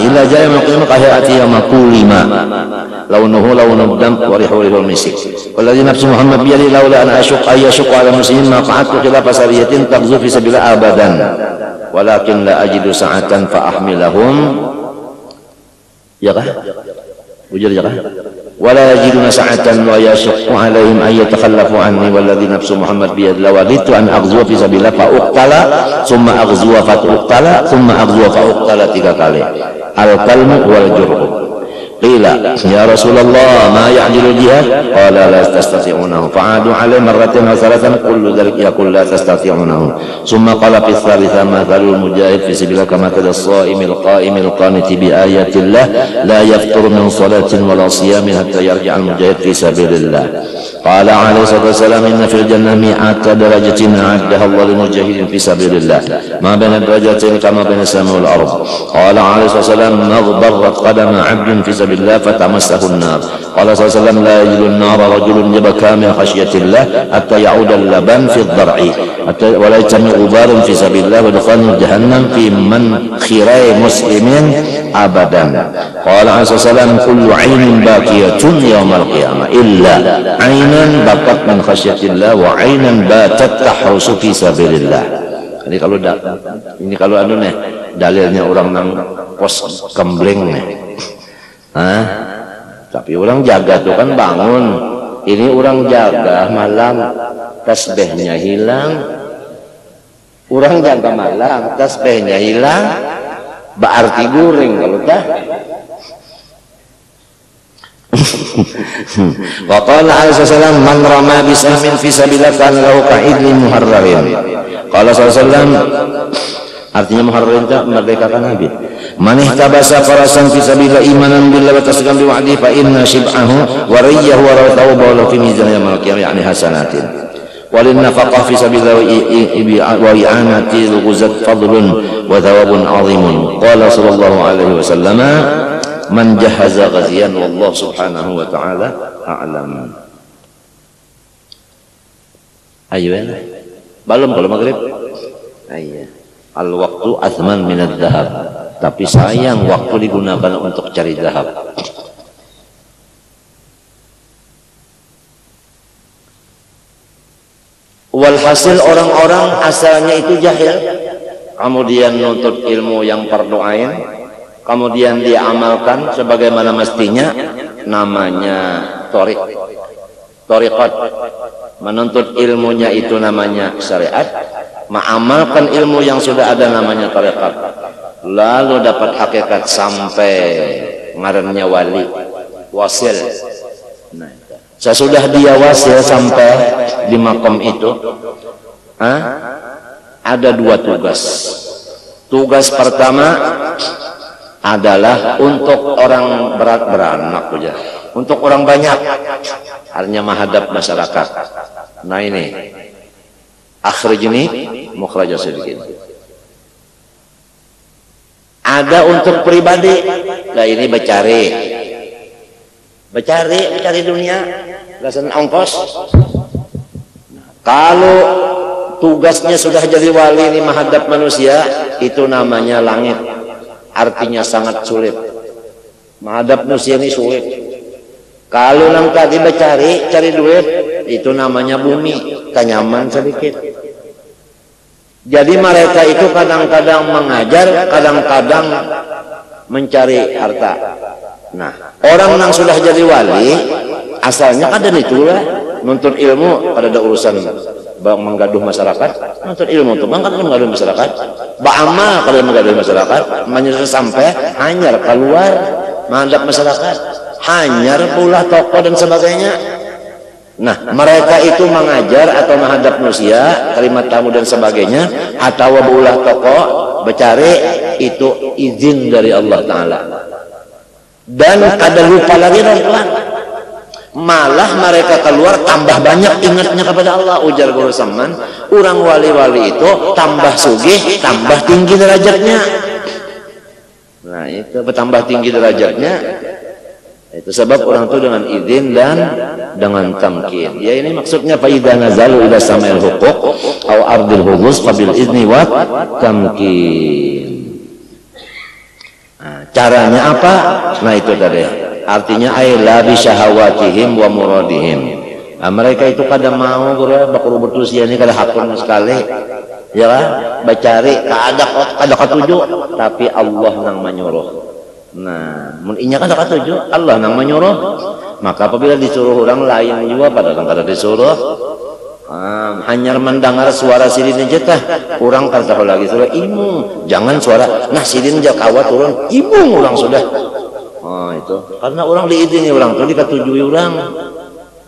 ila jaya maqimah kahiyati yawma kulima launuhu launud dam wa rihu rihul misik walladzi nafsu Muhammad biyadi laula an asyqa ala muslimin ma qa'adtu khilaf sariyatin taghzu fi sabilillah abadan walakin la ajidu sa'atan fa ahmilahum ya kah bujur ya kah wala yajiduna sa'atan wa yashqu alaihim ay yatakhallafu anni walladzi nafsu Muhammad biyadi lawaditu an aghzu fi sabilillah fa uqtala thumma aghzu fa uqtala thumma aghzu fa uqtala 3 kali al-qalmu wal jurhu Qila ya Rasulullah ma ya'jilu jihad? Qala la tastati'unahu. Fa'adu alaihi marratan wa thalathan kullu dhalik yaqul la tastati'unahu. Summa qala fi thalitha mathalul mujahid fi sabilillah kamathali as-sa'imil qa'imil qaniti bi ayatillah la yafturu min salatin wala siyamin hatta yarji'al mujahid fi sabilillah. Qala alaihi salatu wassalam inna fil jannah mi'ata darajatin a'addaha Allah lil mujahidin fi sabilillah ma baina darajatin kama baina as-sama'i wal ardh. Qala alaihi salatu wassalam maghbarrat qadama 'abdin fi sabilillah fatamassahu an-nar. Qala sallallahu alaihi wasallam la yajidu an-nara rajulun yabka min khashyatillah hatta ya'uda al-laban fi ad-dar'i hatta wa la yajtami ghubarun fi sabilillah wa dakhala jahannam fi man khirai muslimin abadan. Qala alaihi wasallam kullu 'ainin baqiyatun yawmal qiyamah illa 'ainan bakat min khashyatillah wa 'ainan batat tahrusu fi sabilillah. Jadi kalau ini kalau anu nih dalilnya orang nang pos kembleng nih. Tapi orang jaga tuh kan bangun. Ini orang jaga malam tasbihnya hilang. Orang jaga malam tasbihnya hilang. Berarti guring kalau tah. Wa qala alaihi wasallam man rama bisahmin fi sabilillah kana lahu ka'idli muharrarin. Qala sallallahu alaihi wasallam artinya muharrarin itu merdekakan Nabi. Man ihtabasa farasan fi sabilillah imanan billahi wa tasdiqan bi wa'dihi fa inna shib'ahu wa riyyahu wa rawtahu bawla fi mizan yaumil qiyamah yani hasanatin. Walin nafaqah fi sabilillah wa i'anati al-ghuzat fadlun wa thawabun 'azimun. Qala sallallahu alaihi wasallam man jahaza ghaziyan wallahu subhanahu wa ta'ala a'lam. Ayo ya. Belum kalau maghrib. Iya. Al-waqtu athman min adh-dhahab. Tapi sayang waktu digunakan untuk cari zahab. Walhasil orang-orang asalnya itu jahil, kemudian nuntut ilmu yang fardu ain, kemudian dia amalkan sebagaimana mestinya, namanya thariqat. Menuntut ilmunya itu namanya syariat, mengamalkan ilmu yang sudah ada namanya thariqat. Lalu dapat hakikat sampai ngarannya wali, wasil. Nah, sesudah dia wasil sampai di makom itu, ada dua tugas. Tugas pertama adalah untuk orang beranak saja, untuk orang banyak, artinya menghadap masyarakat. Nah ini, akhrijni mukhraja sedikit. Ada untuk pribadi, nah ini becari dunia, alasan ongkos. Kalau tugasnya sudah jadi wali ini menghadap manusia, itu namanya langit, artinya sangat sulit. Menghadap manusia ini sulit. Kalau nang tadi cari duit, itu namanya bumi, kanyaman sedikit. Jadi mereka itu kadang-kadang mengajar, kadang-kadang mencari harta. Nah, orang yang sudah jadi wali, asalnya kan dari itulah, nuntut ilmu, pada ada urusan menggaduh masyarakat, nuntut ilmu itu kan menggaduh masyarakat, ba'amal kalau menggaduh masyarakat, menyusul sampai hanyar keluar menghadap masyarakat, hanyar pula toko dan sebagainya. Nah, mereka itu mengajar atau menghadap manusia, kalimat tamu dan sebagainya, atau berulah toko, becari, itu izin dari Allah Ta'ala. Dan ada lupa lagi tuan. Malah mereka keluar tambah banyak ingatnya kepada Allah. Ujar Guru Saman, orang wali-wali itu tambah sugih, tambah tinggi derajatnya. Nah, itu bertambah tinggi derajatnya. Itu sebab orang itu dengan izin dan dengan tamkin. Ya ini maksudnya fa idza nazalu ila sama'il huquq aw ardil hubus fabil izni wa tamkin. Nah, caranya apa? Nah itu tadi. Artinya ay la bi syahawatihim wa muradihim. Nah, mereka itu kada mau bakuru betusia ini kada hakun sekali. Ya lah, bacari kada katuju, tapi Allah nang menyuruh. Nah, mun'inya kan katuju, Allah nang menyuruh. Maka apabila disuruh orang lain juga pada kada disuruh, hanya mendengar suara sidin aja tah, orang kada tahu lagi suara imung. Jangan suara nah sidin jak awat turun imung orang sudah. Oh itu karena orang diizini orang tuh dikatujui orang.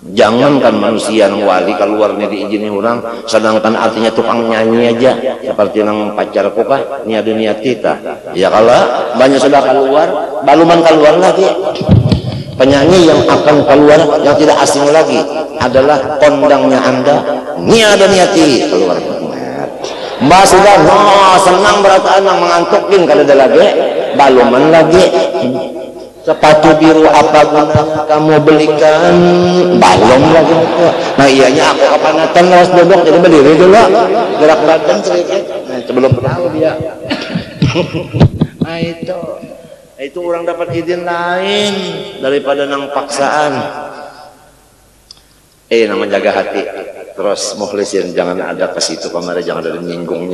Jangankan manusia yang wali keluarnya diizini orang, sedangkan artinya tukang nyanyi aja seperti yang pacar kokah niat niat kita. Ya kalau banyak sudah keluar, baluman keluar lagi. Penyanyi yang akan keluar yang tidak asing lagi adalah kondangnya Anda. Niat niati keluar. Mbak sudah senang berataan mengantukin kalau ada lagi baluman lagi. Sepatu biru apa gunanya kamu belikan balon lagi. Nah iyanya aku kepanatan harus duduk jadi berdiri dulu gerak badan sedikit sebelum tahu dia. Nah itu orang dapat izin lain daripada nang paksaan. Nama jaga hati terus mukhlisin, jangan ada ke situ kemarin, jangan ada nyinggung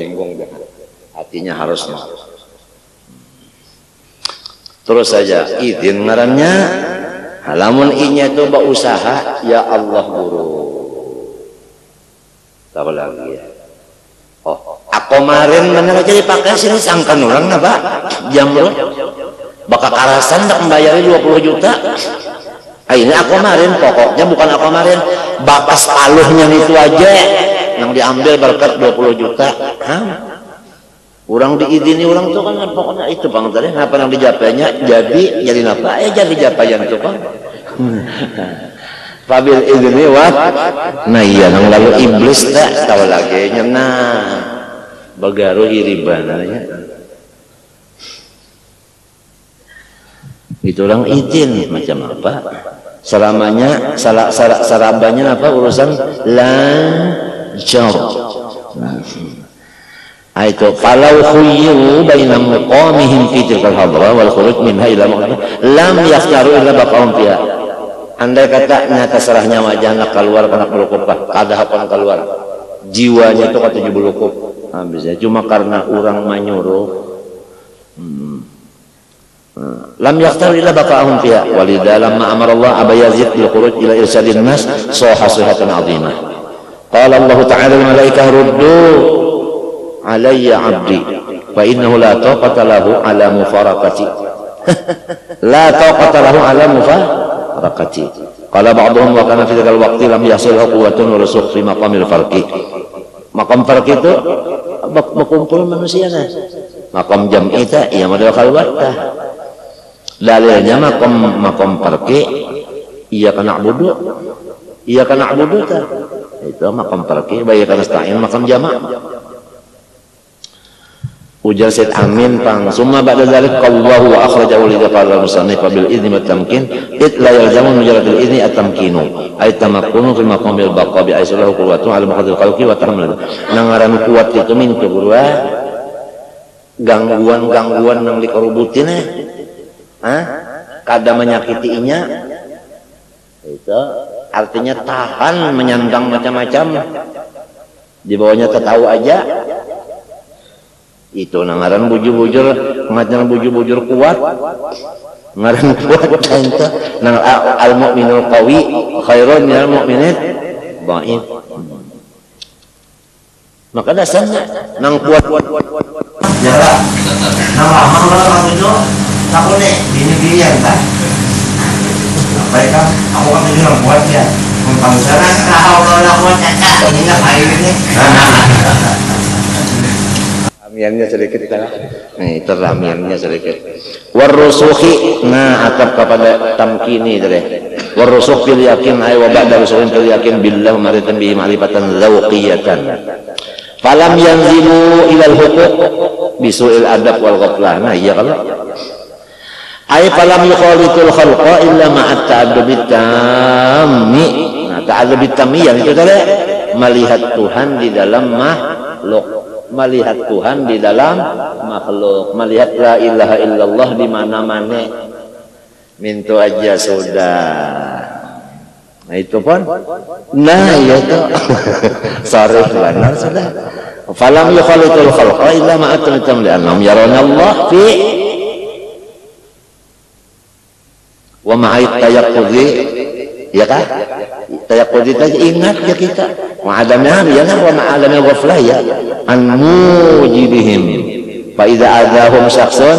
hatinya harus terus saja izin ngarannya halamun inya itu berusaha ya Allah guru apa lagi ya aku kemarin bener aja dipakai sini sangkan orang apa jamur bakal karasan tak membayari 20 juta ini aku kemarin pokoknya bukan aku kemarin bakas paluhnya itu aja yang diambil berkat 20 juta orang diizini orang tuh kan pokoknya itu bang tadi apa yang dijapainya jadi apa jadi japayan tuh kan Fabil izini wat nah iya nang lalu iblis tak tahu lagi nah bagaru hiribananya itu orang izin macam apa selamanya sarabanya apa urusan lancar itu falau khuyyu baina muqamihim fi tilkal hadra wal khuruj minha ila maqam lam yaftaru illa baqaum fiha. Andai kata nyata serahnya wajahna keluar kana belukupah kadahapan keluar jiwanya itu katanya belukup habisnya cuma karena orang menyuruh lam yaftaru illa baqaum fiha walidha lamma amara Allah Aba Yazid bil khuruj ila irsyadin nas sahihatan 'azimah qala Allah ta'ala al malaikah ruddu alayya abdi fa innahu la taqata lahu ala mufaraqati la taqata lahu ala mufaraqati qala ba'dhum wa kana fi dzal waqti lam yasilhu quwwatun wa rusukh fi maqamil farqi maqam farqi itu berkumpul manusia nah maqam jam'i ta ya model kalwata dalilnya maqam farqi iya kana abudu ta itu maqam farqi bayi kana stain maqam jama' ujar Said Amin pang summa ba'da dzalik qallahu wa akhrajahu li qala musannif bil idzni wa tamkin it la yalzamu mujarradul idzni at-tamkinu ay tamakkunu fi maqamil baqa bi aisalahu quwwatun ala maqdil khalqi wa tahmil nangaran kuat itu min kedua gangguan yang dikerubutin kada menyakitinya itu artinya tahan menyandang macam-macam di bawahnya tahu aja itu ngaran bujur-bujur ngaran bujur-bujur kuat ngaran kuat itu nang al mukminul qawi khairun minal mukminin dhaif maka dasarnya nang kuat jarak nang lama orang itu aku nih bini entah baik kan aku kan ini orang kuat ya kamu sana kalau kuat caca ini nggak air ini Amiannya sedikit lah. Nih, teramiannya sedikit. Warusukhi, nah atap kepada tamkini tadi. Warusukh fil yakin ay wa ba'da rusukhin fil yakin billah maritan bihi ma'rifatan zawqiyatan. Falam yanzilu ilal huquq bisu'il adab wal ghaflah. Nah, iya kalau ay falam yukhalitul khalqa illa ma'at ta'addubit tammi. Nah, ta'addubit tammi yang itu tadi melihat Tuhan di dalam makhluk. Melihat Tuhan di dalam makhluk, melihat la ilaha illallah di mana-mana, mintu aja sudah. Nah itu pun, nah itu, sorry benar sudah. Falam yukhalitul khalqa illa ma'atum li'annahum yarana Allah fi wa ma'ait tayaqqudhi, ya kan? Tayaqqudhi tadi ingat ya kita. Wa'adamnya ya kan wa ma'adamnya ghaflah ya an mujibihim fa idza adahum syakhsun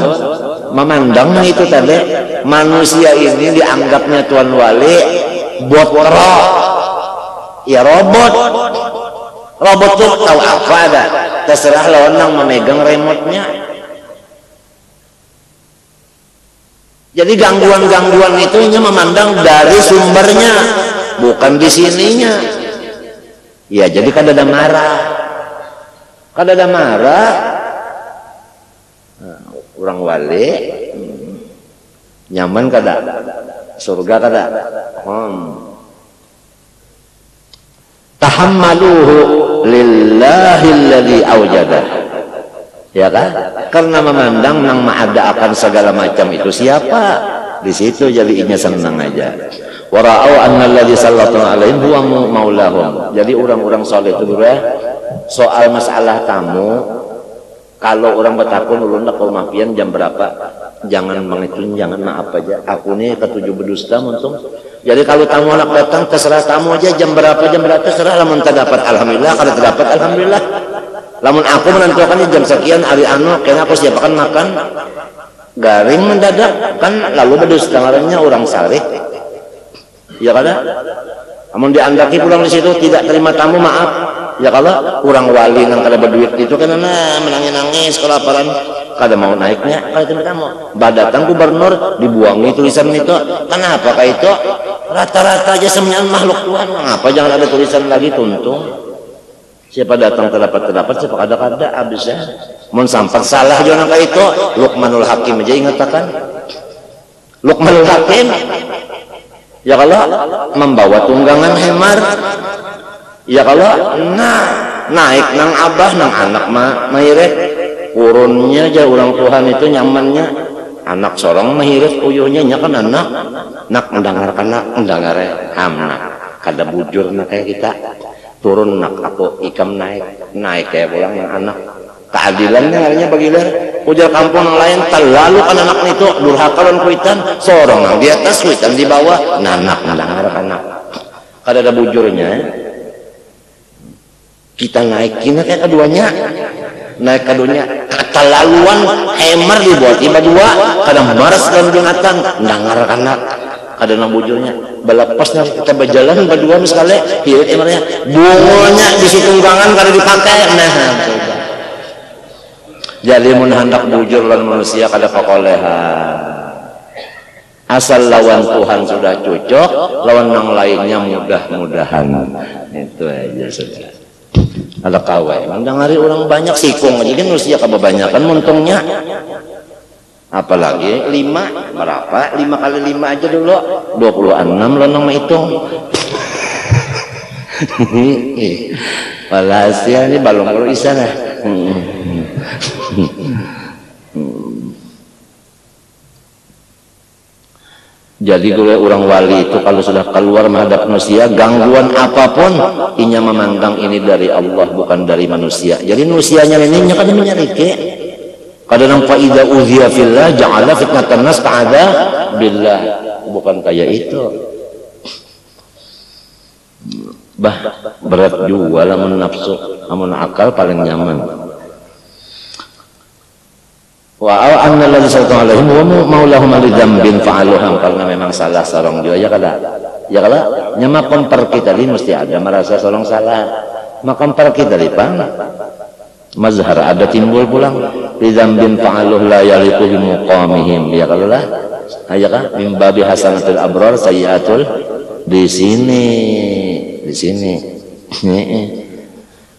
memandang itu tadi manusia ini dianggapnya tuan wali botro, ya robot tuh tahu apa ada, terserah lawan yang memegang remote-nya. Jadi gangguan-gangguan itu hanya memandang dari sumbernya, bukan di sininya. Ya jadi kadada marah, orang wali nyaman kada, surga kada. Tahammaluhu lillahilladzi aujadah. Ya kan? Karena memandang nang ma'ada akan segala macam itu siapa? Di situ jadinya senang aja. Wa ra'au anna alladzi sallatu alaihim huwa maulahum. Jadi orang-orang saleh itu soal masalah tamu, kalau orang bertakun ulun ke rumah pian jam berapa? Jangan menghitung, jangan maaf aja. Aku nih ketujuh berdusta untung. Jadi kalau tamu anak datang terserah tamu aja jam berapa terserah. Lamun terdapat alhamdulillah, kalau terdapat alhamdulillah. Lamun aku menentukannya jam sekian hari anu, karena aku siapakan makan garing mendadak kan lalu berdusta ngarannya orang saleh. Ya kada? Namun diandaki pulang di situ tidak terima tamu maaf. Ya kalau kurang wali nang kada berduit itu kan menangis kelaparan kada mau naiknya kada terima tamu. Badatang gubernur dibuangi tulisan itu. Kenapa kah itu? Rata-rata aja semuanya makhluk Tuhan. Mengapa jangan ada tulisan lagi tuntung? Siapa datang terdapat, siapa kada habisnya. Mun sampai salah jangan kah itu. Luqmanul Hakim aja ingatakan. Luqmanul Hakim ya kalau membawa tunggangan hemar, ya kalau naik nang abah nang anak mahiret urunnya aja orang Tuhan itu nyamannya anak sorong mahiret uyuhnya kan anak mendengar hamna kada bujur nak kayak kita turun nak aku ikam naik kayak pulang yang anak keadilannya hanya bagilah ujar kampung yang lain terlalu kan anak itu durhaka dan kuitan sorong yang di atas kuitan di bawah nanak mendengar anak kada ada bujurnya. Kita naikin kayak keduanya terlaluan hemar dibuat tiba dua kadang maras dan binatang mendengar anak kada nang bujurnya balepasnya kita berjalan berdua misalnya hirit emarnya bunganya di tunggangan kada dipakai jadi mun hendak bujur lan manusia kada pakolehan asal lawan Tuhan sudah cocok lawan nang lainnya mudah-mudahan itu aja saja. Ada kawai mendengari orang banyak sikung aja kan manusia kebanyakan muntungnya apalagi 5 berapa 5 kali 5 aja dulu 26 lonong menghitung walhasil ini balong kalau isa nah jadi orang wali itu kalau sudah keluar menghadap manusia gangguan apapun inya memandang ini dari Allah bukan dari manusia. Jadi manusianya ini kadang menyarike kadang faida uziya fillah ja'ala fitnatan nas ka'ada billah bukan kayak itu. Berat juga lamun nafsu lamun akal paling nyaman. Wa anna allazi sallallahu alaihi wa maulahum lidzambin fa'aluhum karena memang salah sarong juga ya kada nyama kompar kita ini mesti ada merasa sarong salah maka kompar kita pang mazhar ada timbul pulang lidzambin fa'aluh la yaliqu bi muqamihim ya kada lah ayakah min babi hasanatul abrar sayyatul di sini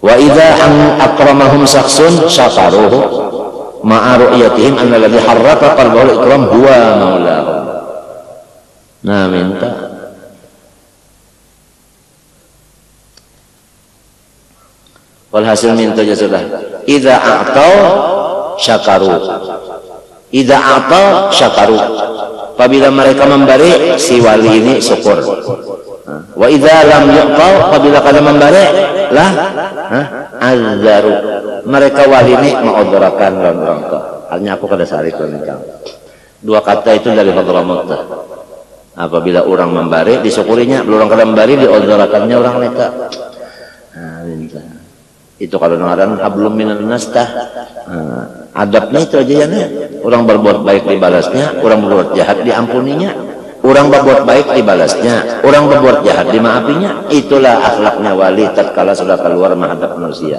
wa idza akramahum shakhsun syakaruhu ma'aru'yatihim anna alladhi harraka qalbahul ikram huwa maulahu. Nah minta walhasil minta aja sudah idza a'tau syakaru apabila mereka memberi si wali ini syukur wa idza lam yu'tau apabila kada memberi lah azzaru mereka wali ini mengodораkan orang tua. Hanya aku kada sarik nikah. Dua kata itu dari Hadramut. Apabila orang memberi disyukurinya, orang kada memberi diodораkannya orang mereka. Nah, Itu kalau ngaran hablum minan nas tah. Adabnya itu aja ya. Orang berbuat baik dibalasnya, orang berbuat jahat diampuninya. Orang berbuat baik dibalasnya, orang berbuat jahat dimaafinya. Itulah akhlaknya wali tatkala sudah keluar menghadap manusia.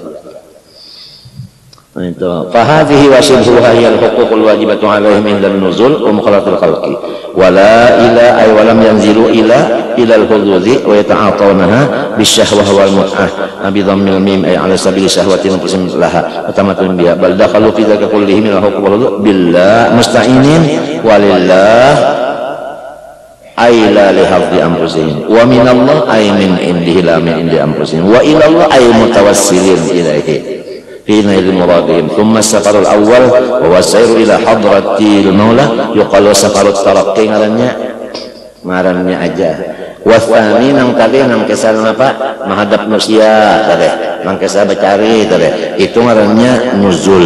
Itu fahadhihi wa shibhuha hiya al-huququl wajibatu 'alaihim inda an-nuzul wa mukhalafatil khalqi wala ila ay wa lam yanzilu ila al-hududhi wa yata'atawnaha bisyahwah wal mut'ah bi dhammil mim ay 'ala sabili syahwatin muqsim laha tamatun biha bal dakhalu fi dzaka kullihi min al-huquq wal hudud billah musta'inin walillah ay la li hafzi anfusihim wa min Allah ay min indihi la min indi anfusihim wa ila Allah ay mutawassilin ilaihi في نيل مرادهم ثم السفر الأول وهو السير إلى حضرة المولى يقال سفر الترقي ngarannya aja wasani nang tadi nang kesal apa menghadap manusia tadi nang kesal bacari tadi itu ngarannya nuzul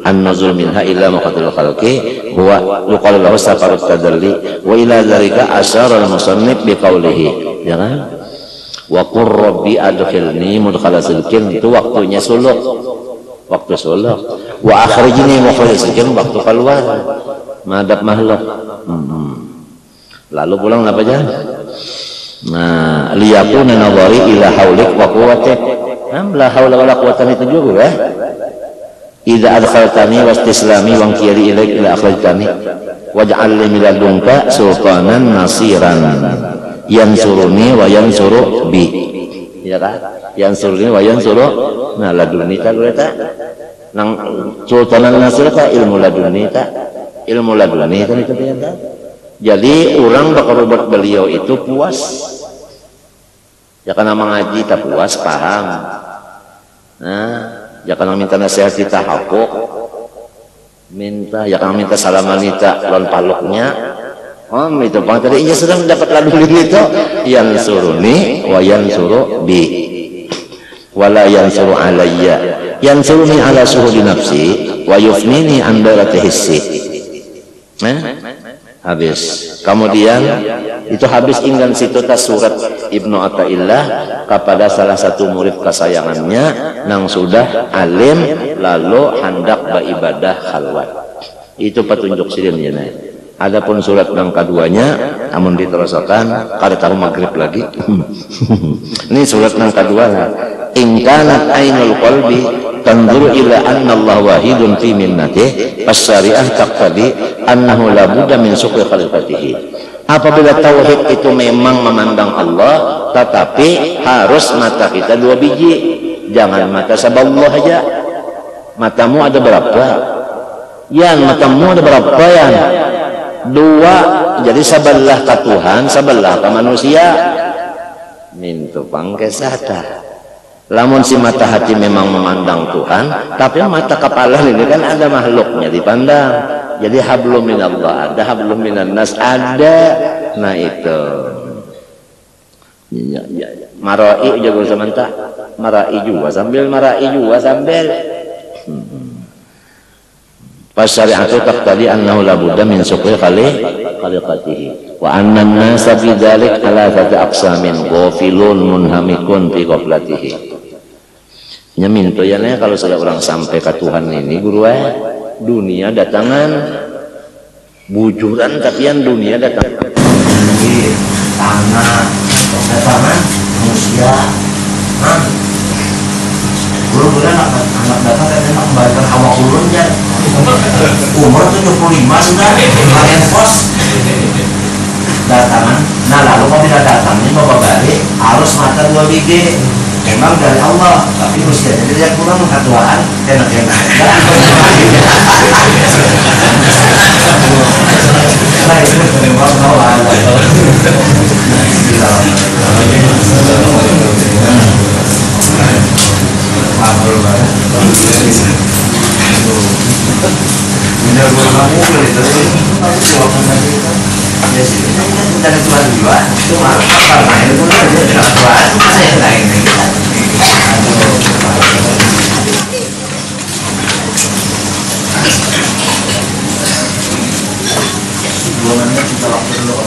an-nuzul minha ila maqatil khalqi huwa yuqalu lahu safarut tadalli wa ila dzalika asyara al-musannif biqaulihi ya kan wa qur rabbi adkhilni mudkhala sidqin itu waktunya suluk waktu suluk wa akhrijni mukhraj sidqin waktu keluar madhab makhluk lalu pulang apa aja nah liyakuna nadhari ila haulik wa quwwatik la haula wala quwwata itu juga ya idza adkhaltani wastislami wa qiyari ilaik ila akhrajtani waj'al li min ladunka sultanan nasiran yansuruni wa yansuru bi ya kan yansuruni wa yansuru nah laduni ta eta nang sultanan nasir ta ilmu laduni ta ilmu laduni ta itu ya. Jadi orang bakal buat beliau itu puas ya karena mengaji tak puas paham nah ya karena minta nasihat kita hakuk minta ya karena minta salamanita lon paluknya itu bang tadi ia sedang dapat lalu itu yang suruni wa yang suruh bi wala yang suruh alayya yang suruni ala suhudi nafsi wa yufnini an darati hissi habis kemudian itu habis inggan situ tas surat Ibnu Athaillah kepada salah satu murid kesayangannya nang sudah alim lalu hendak beribadah khalwat itu petunjuk sirinnya nih. Adapun surat yang keduanya namun diterusakan kada tahu maghrib lagi ini surat yang kedua in kanat ainul qalbi tanzuru ila anna Allah wahidun fi minnatihi fasyari'ah taqtadi annahu la budda min syukri khaliqatihi apabila tauhid itu memang memandang Allah tetapi harus mata kita dua biji jangan mata saballah aja matamu ada berapa yan matamu ada berapa yan dua jadi saballah ka Tuhan saballah ka manusia mintu pangkesata lamun si mata hati memang memandang Tuhan tapi mata kepala ini kan ada makhluknya dipandang jadi hablum minallah ada hablum minan nas ada nah itu ya. Marai juga sementara marai juga sambil Fasyari'atu taqtadi annahu la budda min syukri khaliqatihi wa anna an-nasa fi dzalik ala thalathati aqsamin ghafilun munhamikun fi ghaflatihi. Nyaminto ya kalau sudah orang sampai ke Tuhan ini guru dunia datangan bujuran tapi yang dunia datang tanah datangan manusia belum anak datang dan enak kembalikan awak ulunnya umur 75 sudah kalian pos datangan nah lalu kalau tidak datangnya bapak balik harus mata dua biji memang dari Allah tapi usianya tidak kurang ketuaan enak-enak nah itu memang Allah Abdul banget. Udah gue kamu boleh terus aku jawabkan tadi ya sih kita udah Tuhan juga cuma apa itu pun aja dengan Tuhan masa yang lain kita sebelumnya kita waktu dulu